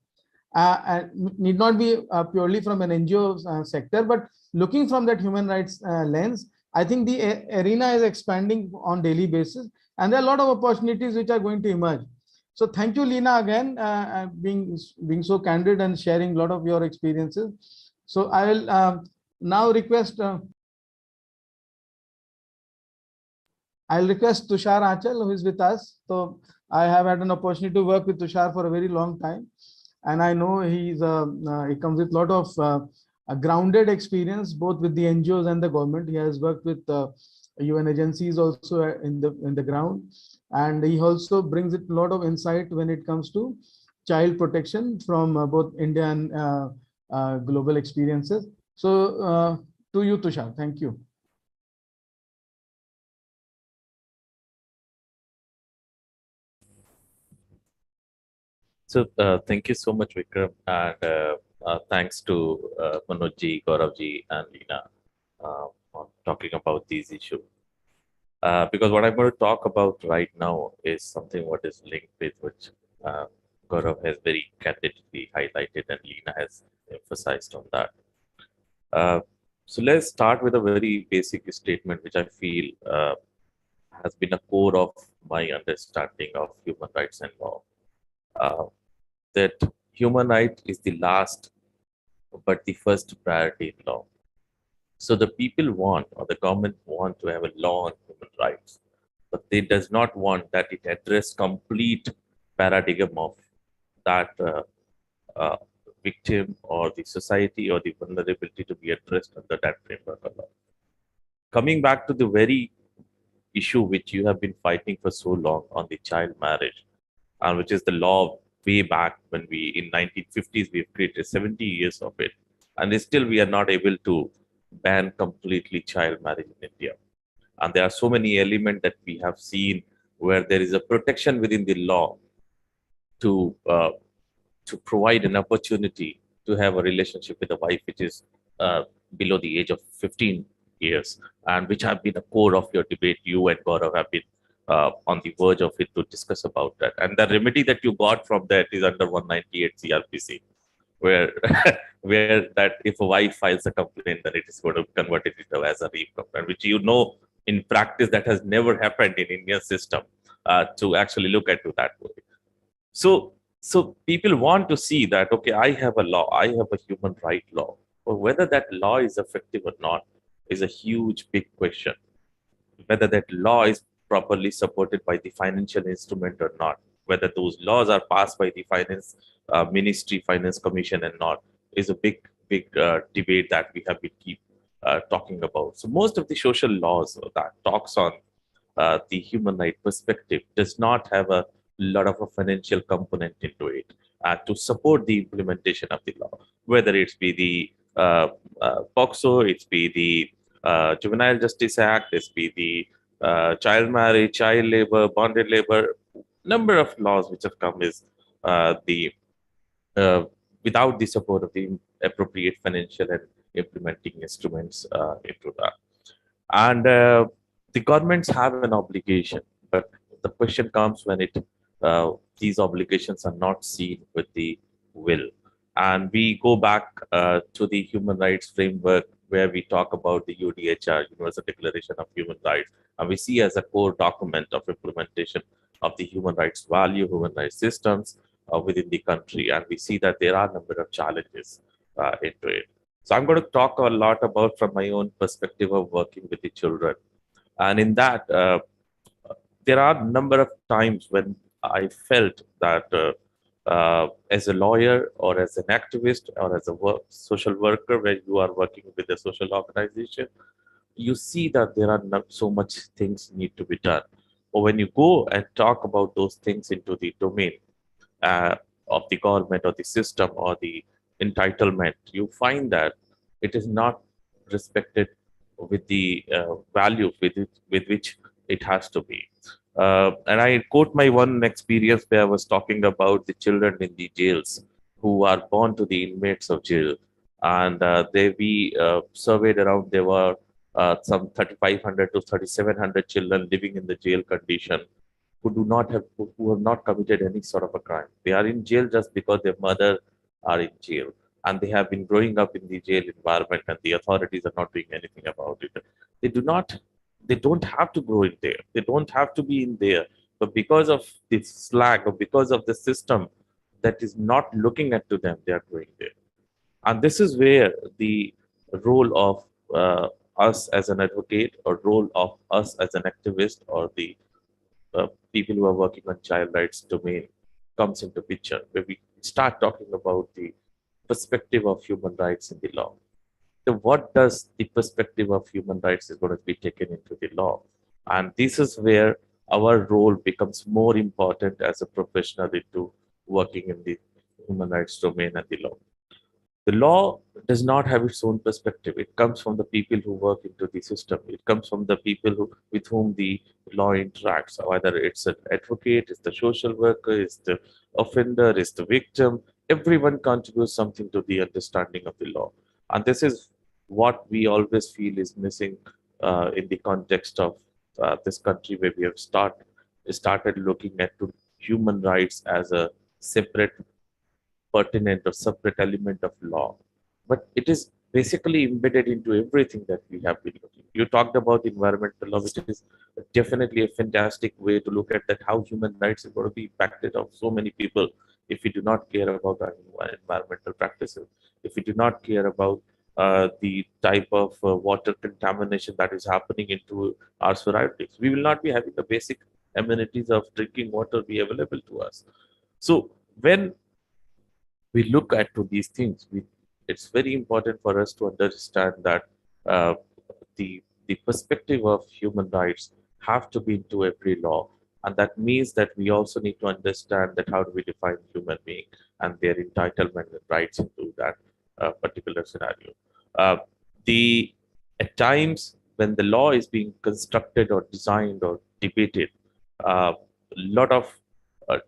need not be purely from an NGO sector, but looking from that human rights lens, I think the arena is expanding on daily basis, and there are a lot of opportunities which are going to emerge. So thank you, Leena, again, being so candid and sharing a lot of your experiences. So I will now request I'll request Tushar Achal, who is with us. So I have had an opportunity to work with Tushar for a very long time, and I know he comes with a lot of grounded experience, both with the NGOs and the government. He has worked with UN agencies also in the ground, and he also brings it a lot of insight when it comes to child protection from both India and global experiences. So to you, Tushar. Thank you. So thank you so much, Vikram, and thanks to Manojji, Gauravji, and Leena on talking about these issues. Because what I'm going to talk about right now is something what is linked with which Gaurav has very candidly highlighted, and Leena has emphasized on that. So let's start with a very basic statement, which I feel has been a core of my understanding of human rights and law. Uh, that human right is the last, but the first priority in law. So the people want, or the government want to have a law on human rights, but they does not want that it address complete paradigm of that uh, victim or the society or the vulnerability to be addressed under that framework of law. Coming back to the very issue which you have been fighting for so long on the child marriage, and which is the law way back when we in 1950s we have created 70 years of it, and still we are not able to ban completely child marriage in India. And there are so many elements that we have seen where there is a protection within the law to provide an opportunity to have a relationship with a wife which is below the age of 15 years, and which have been a core of your debate. You and Gaurav have been on the verge of it to discuss about that. And the remedy that you got from that is under 198 CRPC, where where that if a wife files a complaint, then it is going to convert it as a rape complaint, which in practice that has never happened in Indian system to actually look at it that way. So, so people want to see that, okay, I have a law, I have a human right law, but whether that law is effective or not is a huge, big question. Whether that law is properly supported by the financial instrument or not, whether those laws are passed by the finance ministry, finance commission and not, is a big debate that we have been keep talking about. So most of the social laws that talks on the human right perspective does not have a lot of a financial component into it to support the implementation of the law, whether it's be the POCSO, it's be the Juvenile Justice Act, it's be the child marriage, child labor, bonded labor, number of laws which have come is the without the support of the appropriate financial and implementing instruments into that. And the governments have an obligation, but the question comes when these obligations are not seen with the will. And we go back to the human rights framework where we talk about the UDHR, Universal Declaration of Human Rights, and we see as a core document of implementation of the human rights value, human rights systems within the country. And we see that there are a number of challenges into it. So I'm going to talk a lot about from my own perspective of working with the children. And in that, there are a number of times when I felt that as a lawyer or as an activist or as a social worker, where you are working with a social organization, you see that there are not so much things need to be done. But when you go and talk about those things into the domain of the government or the system or the entitlement, you find that it is not respected with the value with which it has to be. And I quote my one experience where I was talking about the children in the jails who are born to the inmates of jail. And we surveyed around, there were some 3,500 to 3,700 children living in the jail condition who have not committed any sort of a crime. They are in jail just because their mother are in jail, and they have been growing up in the jail environment, and the authorities are not doing anything about it. They don't have to grow in there. They don't have to be in there, but because of this slack or because of the system that is not looking at to them, they are going there. And this is where the role of us as an advocate or role of us as an activist or the people who are working on child rights domain comes into picture, where we start talking about the perspective of human rights in the law. So what does the perspective of human rights is going to be taken into the law? And this is where our role becomes more important as a professional into working in the human rights domain and the law. The law does not have its own perspective. It comes from the people who work into the system. It comes from the people with whom the law interacts, whether it's an advocate, it's the social worker, it's the offender, it's the victim. Everyone contributes something to the understanding of the law. And this is what we always feel is missing in the context of this country, where we have started looking at human rights as a separate pertinent or separate element of law. But it is basically embedded into everything that we have been looking. You talked about environmental law, which is definitely a fantastic way to look at that, how human rights are going to be impacted of so many people if we do not care about our environmental practices, if we do not care about the type of water contamination that is happening into our surroundings. We will not be having the basic amenities of drinking water be available to us. So when we look at to these things, it's very important for us to understand that uh, the perspective of human rights have to be into every law, and that means that we also need to understand that how do we define human being and their entitlement and rights into that particular scenario. Uh, the at times when the law is being constructed or designed or debated, a lot of uh,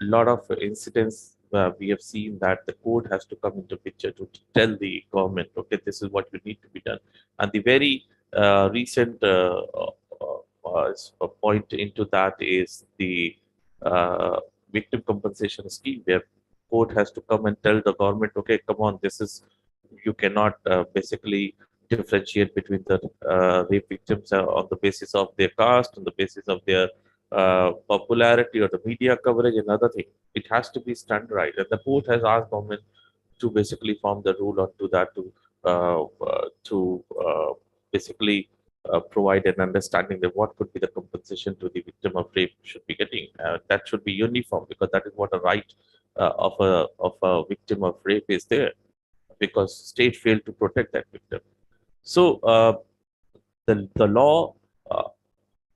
lot of incidents we have seen that the court has to come into picture to tell the government, okay, this is what you need to be done. And the very recent point into that is the victim compensation scheme, where court has to come and tell the government, okay, come on, this is, you cannot basically differentiate between the rape victims on the basis of their caste, on the basis of their popularity or the media coverage and other thing. It has to be standardized, and the court has asked government to basically form the rule onto that to basically provide an understanding that what could be the compensation to the victim of rape should be getting. That should be uniform, because that is what a right of a victim of rape is there, because state failed to protect that victim. So the law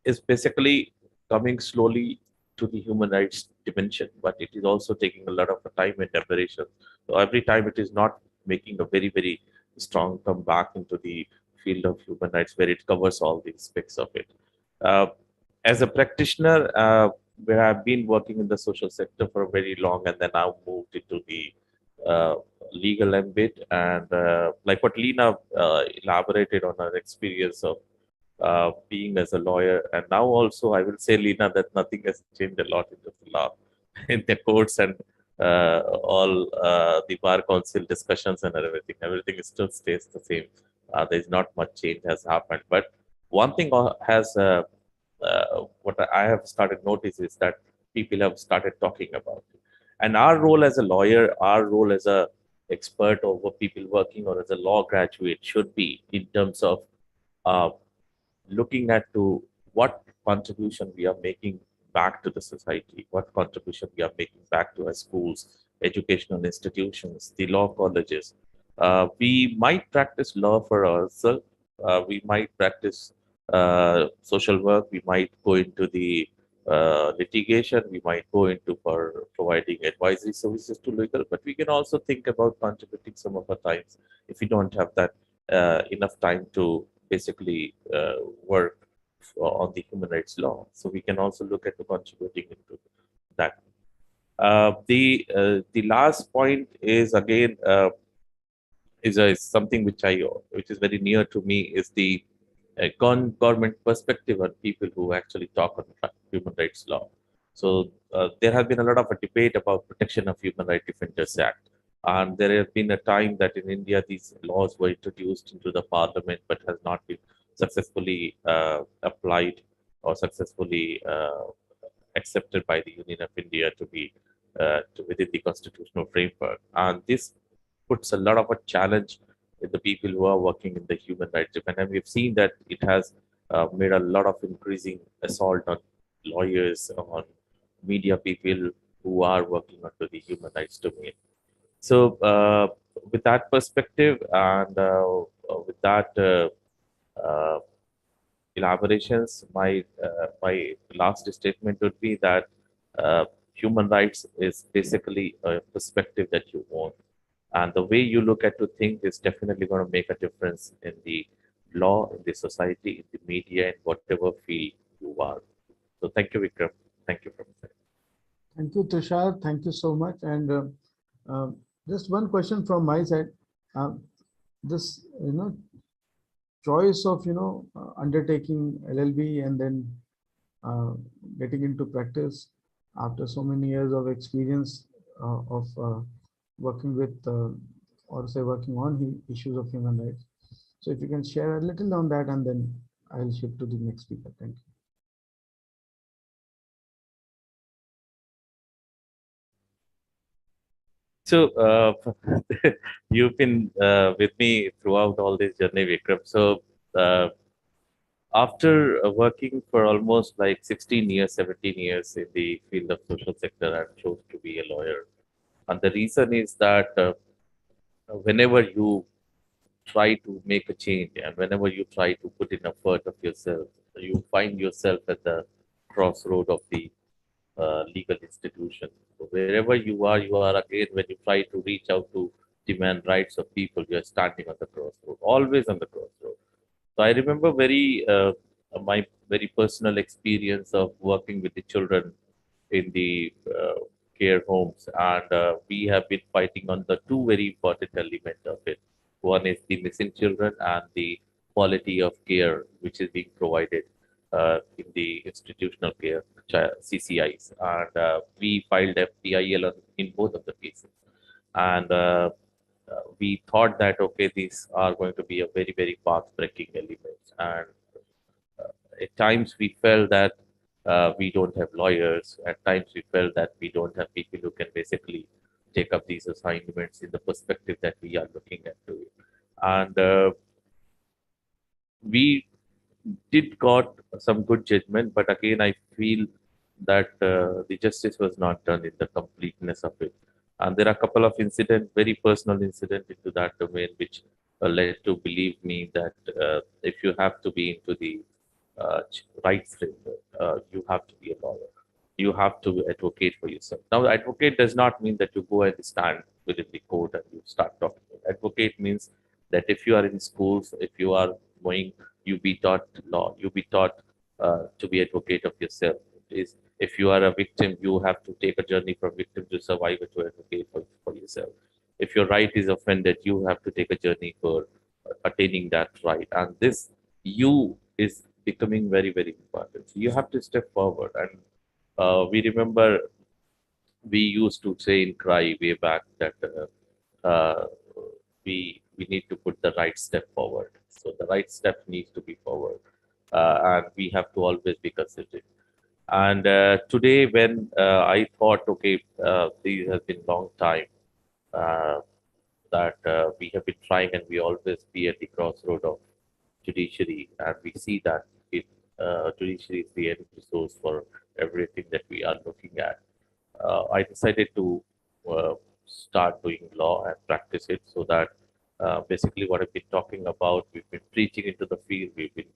is basically coming slowly to the human rights dimension, but it is also taking a lot of time and preparation. So every time it is not making a very, very strong comeback into the field of human rights where it covers all the aspects of it. Uh, as a practitioner, where I've been working in the social sector for very long, and then I moved into the uh, legal ambit, and like what Lena elaborated on her experience of being as a lawyer. And now also, I will say, Lena, that nothing has changed a lot in the law, in the courts and all the bar council discussions and everything. Everything still stays the same. There's not much change has happened. But one thing has, what I have started notice is that people have started talking about it. And our role as a lawyer, our role as a expert over people working or as a law graduate should be in terms of uh, looking at to what contribution we are making back to the society, what contribution we are making back to our schools, educational institutions, the law colleges. We might practice law for ourselves. We might practice social work. We might go into the litigation. We might go into for providing advisory services to legal. But we can also think about contributing some of our times if we don't have that enough time to basically work on the human rights law. So we can also look at the contributing into that. The last point is again is something which is very near to me, is the government perspective on people who actually talk on human rights law. So there has been a lot of a debate about Protection of Human Rights Defenders Act, and there has been a time that in India these laws were introduced into the parliament but has not been successfully applied or successfully accepted by the Union of India to be within the constitutional framework. And this puts a lot of a challenge with the people who are working in the human rights defense. And we've seen that it has made a lot of increasing assault on lawyers, on media people who are working under the human rights domain. So, with that perspective and with that uh, elaborations, my last statement would be that human rights is basically a perspective that you own, and the way you look at to think is definitely going to make a difference in the law, in the society, in the media, in whatever field you are. So, thank you, Vikram. Thank you, Professor. Thank you, Tushar. Thank you so much. And just one question from my side. This, choice of, undertaking LLB and then getting into practice after so many years of experience of working with or say working on issues of human rights. So if you can share a little on that, and then I'll shift to the next speaker. Thank you. So you've been with me throughout all this journey, Vikram. So after working for almost like 16 years, 17 years in the field of social sector, I chose to be a lawyer. And the reason is that whenever you try to make a change and whenever you try to put in effort of yourself, you find yourself at the crossroad of the legal institution. So wherever you are again, when you try to reach out to demand rights of people, you are standing on the crossroad, always on the crossroad. So I remember my very personal experience of working with the children in the care homes, and we have been fighting on the two very important elements of it. One is the missing children and the quality of care which is being provided in the institutional care CCIs, and we filed FPIL in both of the cases, and we thought that okay, these are going to be a very path-breaking elements, and at times we felt that we don't have lawyers. At times we felt that we don't have people who can basically take up these assignments in the perspective that we are looking at to it. And we did got some good judgment, but again, I feel that the justice was not done in the completeness of it. And there are a couple of incidents, very personal incident into that domain, which led to believe me that if you have to be into the rights framework, you have to be a lawyer. You have to advocate for yourself. Now, advocate does not mean that you go and stand within the court and you start talking. Advocate means that if you are in schools, if you are going, you be taught law, you be taught to be advocate of yourself. Is if you are a victim, you have to take a journey from victim to survivor to advocate for yourself. If your right is offended, you have to take a journey for attaining that right. And this you is becoming very important. So you have to step forward. And we remember we used to say in CRY way back that we need to put the right step forward. So the right step needs to be forward, and we have to always be considerate. And today, when I thought, okay, these has been long time uh, that we have been trying, and we always be at the crossroad of judiciary, and we see that it, judiciary is the end resource for everything that we are looking at. I decided to uh, start doing law and practice it, so that basically what I've been talking about, we've been preaching into the field, we've been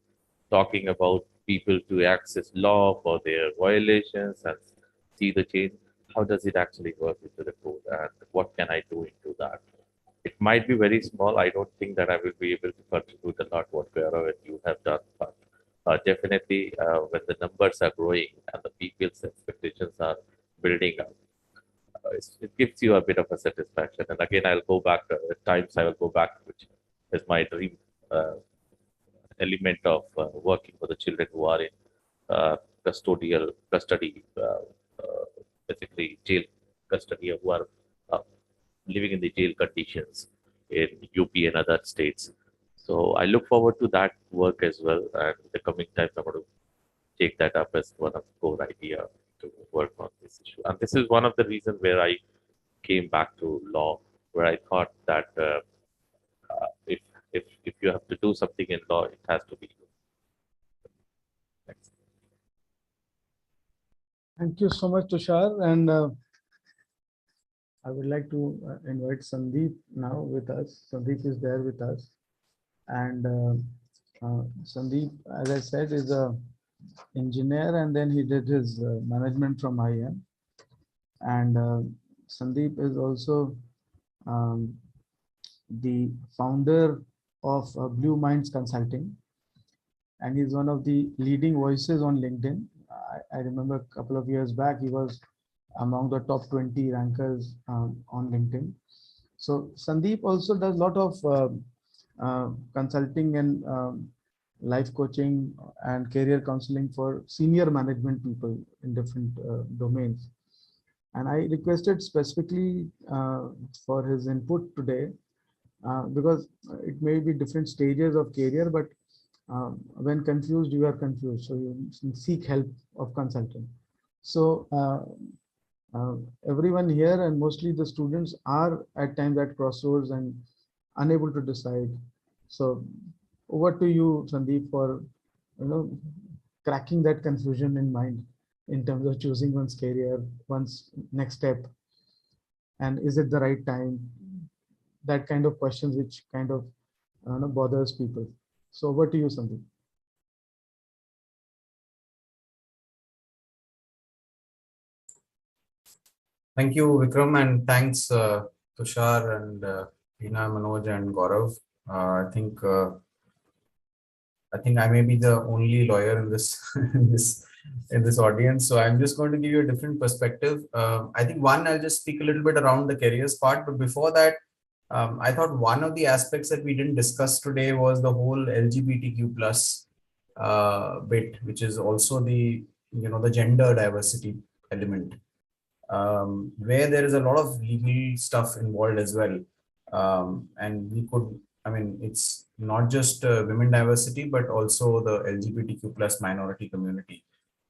talking about people to access law for their violations and see the change. How does it actually work into the code, and what can I do into that? It might be very small. I don't think that I will be able to contribute a lot whatever you have done, but definitely when the numbers are growing and the people's expectations are building up, it gives you a bit of a satisfaction. And again, I'll go back at times. I will go back, which is my dream element of working for the children who are in custodial custody, basically jail custody, who are uh, living in the jail conditions in UP and other states. So I look forward to that work as well. And in the coming times, I'm going to take that up as one of the core idea to work on this issue. And this is one of the reasons where I came back to law, where I thought that if you have to do something in law, it has to be. Next. Thank you so much, Tushar. And I would like to invite Sandeep now with us. Sandeep is there with us. And Sandeep, as I said, is a engineer, and then he did his management from IIM. And Sandeep is also the founder of Blue Minds Consulting, and he's one of the leading voices on LinkedIn. I remember a couple of years back, he was among the top 20 rankers on LinkedIn. So Sandeep also does a lot of consulting and life coaching and career counseling for senior management people in different domains. And I requested specifically for his input today because it may be different stages of career, but when confused, you are confused. So you seek help of consultant. So everyone here and mostly the students are at times at crossroads and unable to decide. So over to you, Sandeep, for cracking that confusion in mind in terms of choosing one's career, one's next step, and is it the right time? That kind of questions which kind of bothers people. So over to you, Sandeep. Thank you, Vikram, and thanks Tushar and Hina, Manoj, and Gaurav. I think I may be the only lawyer in this in this audience, so I'm just going to give you a different perspective. I think I'll just speak a little bit around the careers part, but before that, I thought one of the aspects that we didn't discuss today was the whole LGBTQ plus bit, which is also the the gender diversity element, where there is a lot of legal stuff involved as well, and we could. I mean, it's not just women diversity, but also the LGBTQ plus minority community.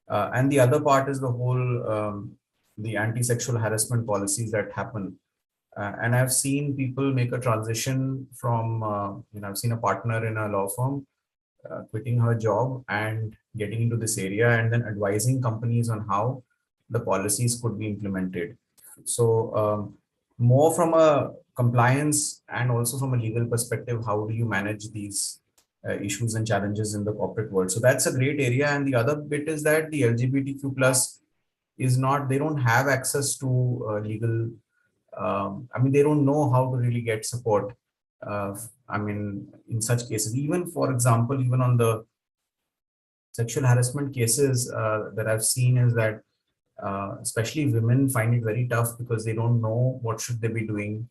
And the other part is the whole, the anti-sexual harassment policies that happen. And I've seen people make a transition from, I've seen a partner in a law firm quitting her job and getting into this area and then advising companies on how the policies could be implemented. So more from a compliance and also from a legal perspective, how do you manage these issues and challenges in the corporate world? So that's a great area. And the other bit is that the LGBTQ plus is not, they don't have access to legal, I mean, they don't know how to really get support. I mean, in such cases, even for example, even on the sexual harassment cases that I've seen is that especially women find it very tough because they don't know what should they be doing,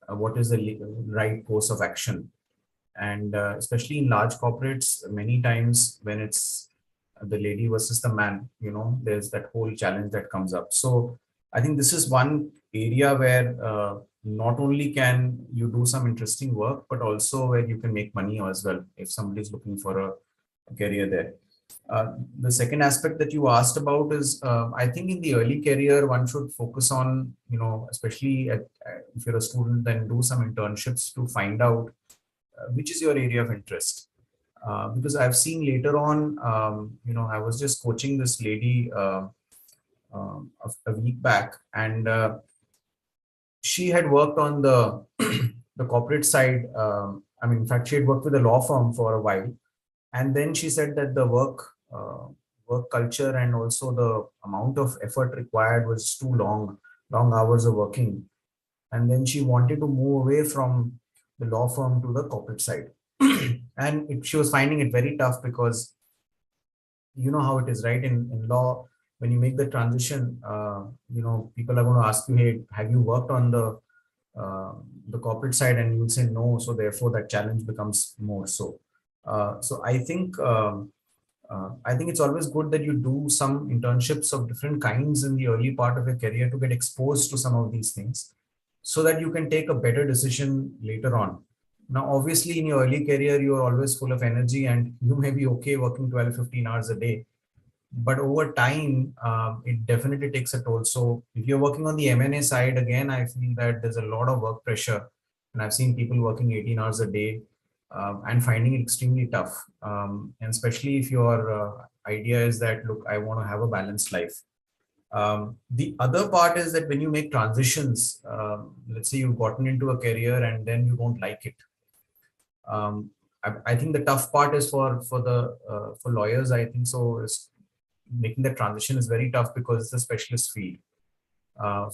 what is the right course of action. And especially in large corporates, many times when it's the lady versus the man, there's that whole challenge that comes up. So I think this is one area where not only can you do some interesting work, but also where you can make money as well if somebody is looking for a career there. The second aspect that you asked about is, I think in the early career, one should focus on, especially if you're a student, then do some internships to find out which is your area of interest. Because I've seen later on, I was just coaching this lady a week back, and she had worked on the the corporate side. I mean, in fact, she had worked with a law firm for a while. And then she said that the work culture and also the amount of effort required was too long hours of working. And then she wanted to move away from the law firm to the corporate side. And she was finding it very tough because you know how it is, right? In law, when you make the transition, people are going to ask you, hey, have you worked on the corporate side? And you'll say no. So therefore that challenge becomes more so. So I think it's always good that you do some internships of different kinds in the early part of your career to get exposed to some of these things so that you can take a better decision later on. Now, obviously, in your early career, you are always full of energy and you may be okay working 12, 15 hours a day. But over time, it definitely takes a toll. So if you're working on the M&A side, again, I feel that there's a lot of work pressure. And I've seen people working 18 hours a day. And finding it extremely tough. And especially if your idea is that, look, I want to have a balanced life. The other part is that when you make transitions, let's say you've gotten into a career and then you don't like it. I think the tough part is for lawyers, I think so, is making the transition is very tough because it's a specialist field.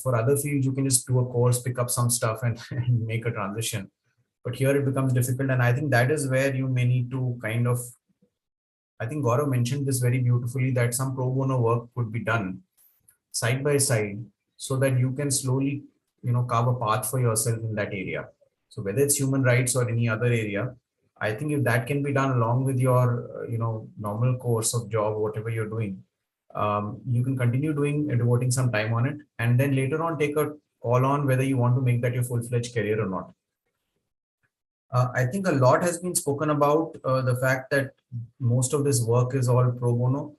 For other fields, you can just do a course, pick up some stuff and make a transition. But here it becomes difficult. And I think that is where you may need to kind of, I think Gaurav mentioned this very beautifully, that some pro bono work could be done side by side so that you can slowly, carve a path for yourself in that area. So whether it's human rights or any other area, I think if that can be done along with your, normal course of job, whatever you're doing, you can continue doing and devoting some time on it. And then later on, take a call on whether you want to make that your full-fledged career or not. I think a lot has been spoken about the fact that most of this work is all pro bono.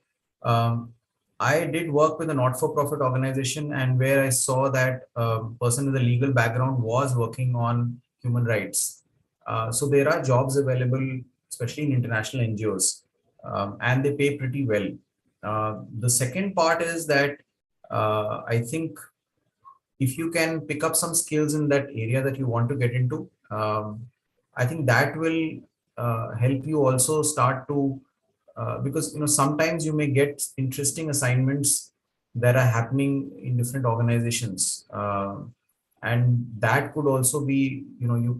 I did work with a not-for-profit organization, and where I saw that person with a legal background was working on human rights. So there are jobs available, especially in international NGOs, and they pay pretty well. The second part is that I think if you can pick up some skills in that area that you want to get into, I think that will help you also start to because sometimes you may get interesting assignments that are happening in different organizations, and that could also be you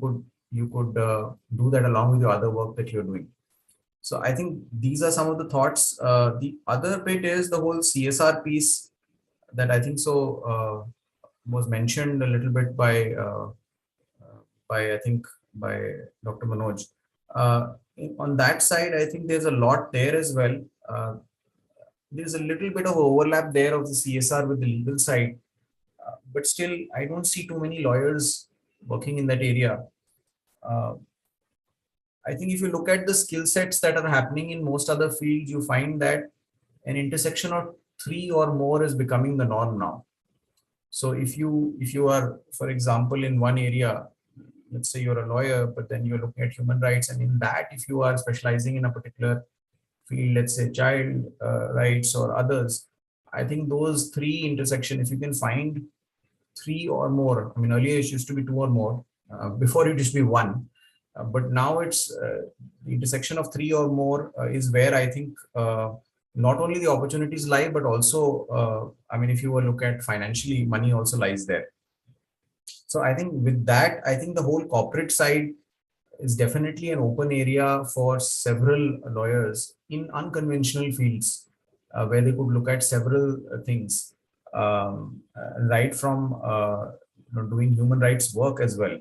could do that along with your other work that you're doing. So I think these are some of the thoughts. The other bit is the whole CSR piece that I think was mentioned a little bit by I think by Dr. Manoj. On that side, I think there's a lot there as well. There's a little bit of overlap there of the CSR with the legal side, but still, I don't see too many lawyers working in that area. I think if you look at the skill sets that are happening in most other fields, you find that an intersection of 3 or more is becoming the norm now. So if you are, for example, in one area, let's say you're a lawyer, but then you're looking at human rights, and in that, if you are specializing in a particular field, let's say child rights or others, I think those 3 intersection, if you can find 3 or more, I mean, earlier it used to be 2 or more, before it used to be 1, but now it's the intersection of 3 or more is where I think not only the opportunities lie, but also, I mean, if you will look at financially, money also lies there. So I think with that, I think the whole corporate side is definitely an open area for several lawyers in unconventional fields where they could look at several things, right from doing human rights work as well.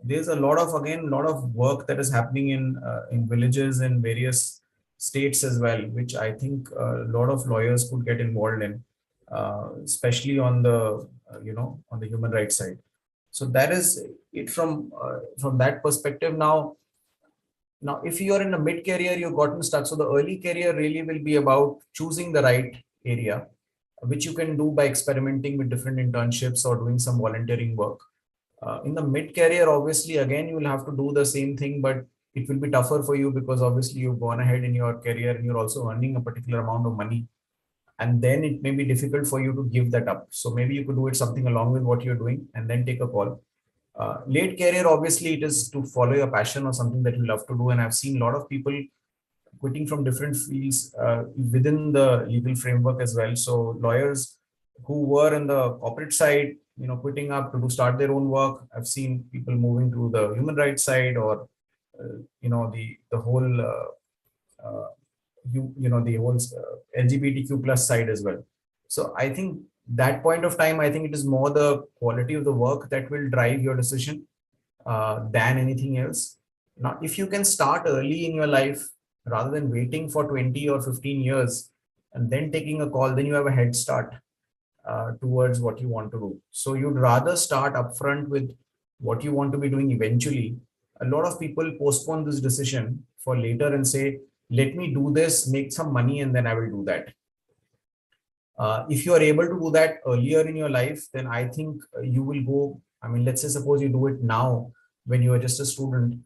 There's a lot of work that is happening in villages in various states as well, which I think a lot of lawyers could get involved in, especially on the on the human rights side. So that is it from that perspective. Now, if you are in a mid career, you've gotten stuck. So the early career really will be about choosing the right area, which you can do by experimenting with different internships or doing some volunteering work. In the mid career, obviously, again, you will have to do the same thing, but it will be tougher for you because obviously you've gone ahead in your career and you're also earning a particular amount of money. And then it may be difficult for you to give that up. So maybe you could do it something along with what you're doing and then take a call. Late career, obviously, it is to follow your passion or something that you love to do. And I've seen a lot of people quitting from different fields within the legal framework as well. So lawyers who were in the corporate side, quitting up to start their own work. I've seen people moving to the human rights side or, the whole, the whole LGBTQ plus side as well. So I think that point of time, I think it is more the quality of the work that will drive your decision than anything else. Now, if you can start early in your life rather than waiting for 20 or 15 years and then taking a call, then you have a head start towards what you want to do. So you'd rather start upfront with what you want to be doing eventually. A lot of people postpone this decision for later and say, let me do this, make some money, and then I will do that. If you are able to do that earlier in your life, then I think you will go, I mean, let's say suppose you do it now when you are just a student,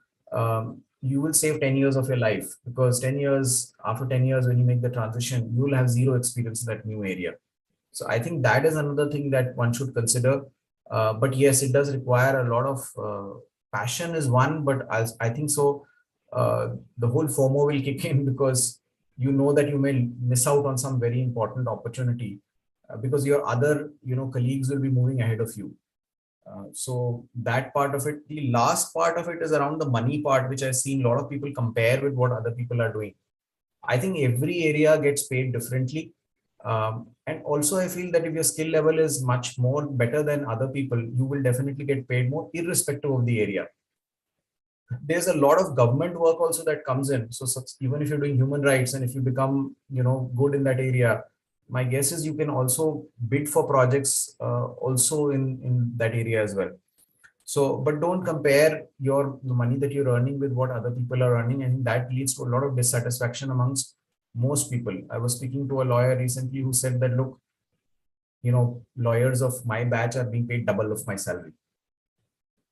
you will save 10 years of your life, because after 10 years, when you make the transition, you will have zero experience in that new area. So I think that is another thing that one should consider. But yes, it does require a lot of passion is one, but I think so the whole FOMO will kick in, because you know that you may miss out on some very important opportunity because your other colleagues will be moving ahead of you. So that part of it. The last part of it is around the money part, which I've seen a lot of people compare with what other people are doing. I think every area gets paid differently. And also I feel that if your skill level is much more better than other people, you will definitely get paid more irrespective of the area. There's a lot of government work also that comes in. So even if you're doing human rights and if you become, good in that area, my guess is you can also bid for projects also in that area as well. So, but don't compare the money that you're earning with what other people are earning, and that leads to a lot of dissatisfaction amongst most people. I was speaking to a lawyer recently who said that, look, lawyers of my batch are being paid double of my salary.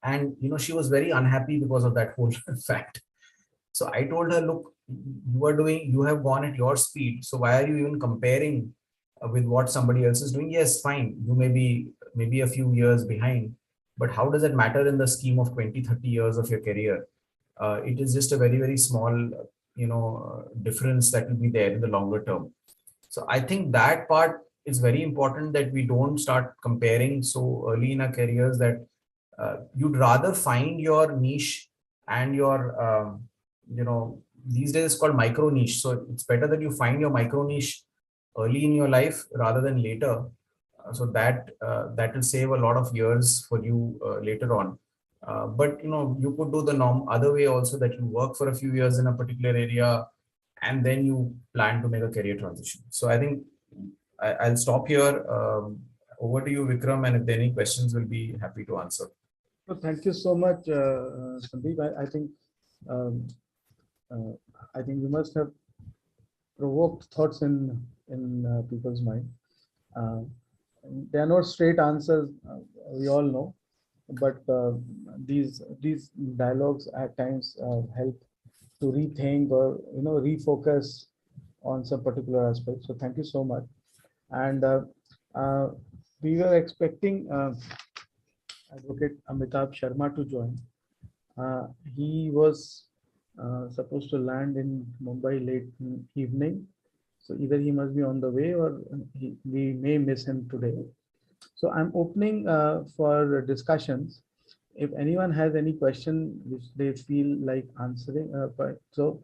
And, she was very unhappy because of that whole fact. So I told her, look, you have gone at your speed. So why are you even comparing with what somebody else is doing? Yes, fine. You may be maybe a few years behind, but how does it matter in the scheme of 20, 30 years of your career? It is just a very, very small, difference that will be there in the longer term. So I think that part is very important, that we don't start comparing so early in our careers, that you'd rather find your niche and your, these days it's called micro niche. So it's better that you find your micro niche early in your life rather than later. So that will save a lot of years for you later on. But you could do the other way also, that you work for a few years in a particular area and then you plan to make a career transition. So I think I'll stop here. Over to you, Vikram, and if there are any questions, we'll be happy to answer. So thank you so much, Sandeep. I think you must have provoked thoughts in people's mind. There are no straight answers, we all know, but these dialogues at times help to rethink or refocus on some particular aspect. So thank you so much. And we were expecting Advocate Amitabh Sharma to join. He was supposed to land in Mumbai late evening. So either he must be on the way or we may miss him today. So I'm opening for discussions. If anyone has any question which they feel like answering, so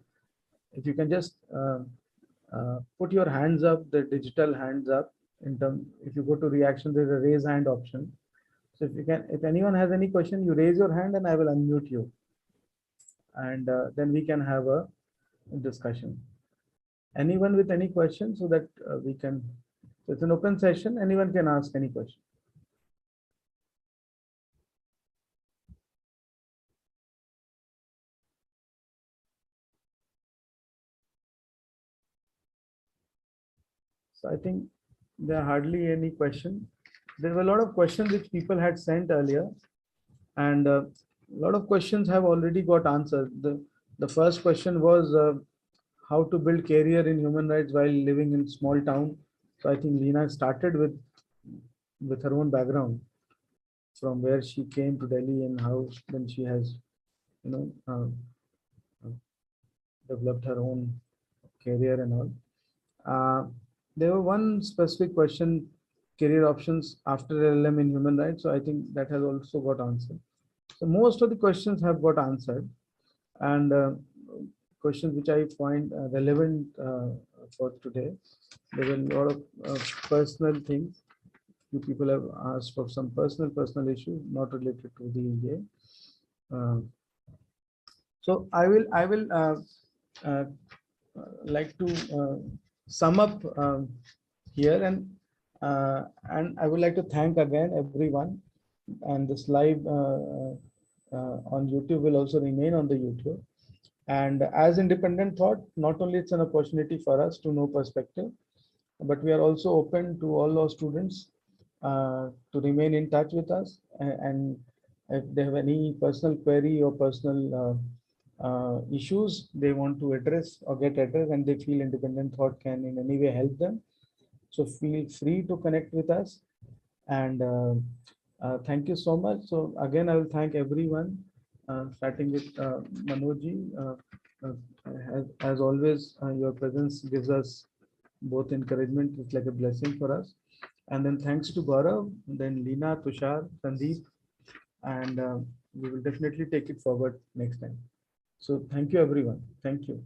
if you can just put your hands up, the digital hands up. If you go to reaction, there's a raise hand option. So if anyone has any question, you raise your hand and I will unmute you. And then we can have a discussion. Anyone with any questions, so that we can, it's an open session, anyone can ask any question. So I think there are hardly any questions. There were a lot of questions which people had sent earlier, and a lot of questions have already got answered. The first question was how to build career in human rights while living in small town. So I think Leena started with her own background, from where she came to Delhi and how then she has, developed her own career and all. There were one specific question, career options after LLM in human rights. So I think that has also got answered. So most of the questions have got answered, and questions which I find relevant for today. There were a lot of personal things. Few people have asked for some personal issues not related to the EA. So I will like to sum up here, and I would like to thank again everyone. And this live on YouTube will also remain on the YouTube. And as independent thought, not only it's an opportunity for us to know perspective, but we are also open to all our students to remain in touch with us. And if they have any personal query or personal issues they want to address or get addressed, and they feel independent thought can in any way help them, so feel free to connect with us. And thank you so much. So again, I will thank everyone, starting with Manojji. As always, your presence gives us both encouragement. It's like a blessing for us. And then thanks to Gaurav, then Leena, Tushar, Sandeep, and we will definitely take it forward next time. So thank you, everyone. Thank you.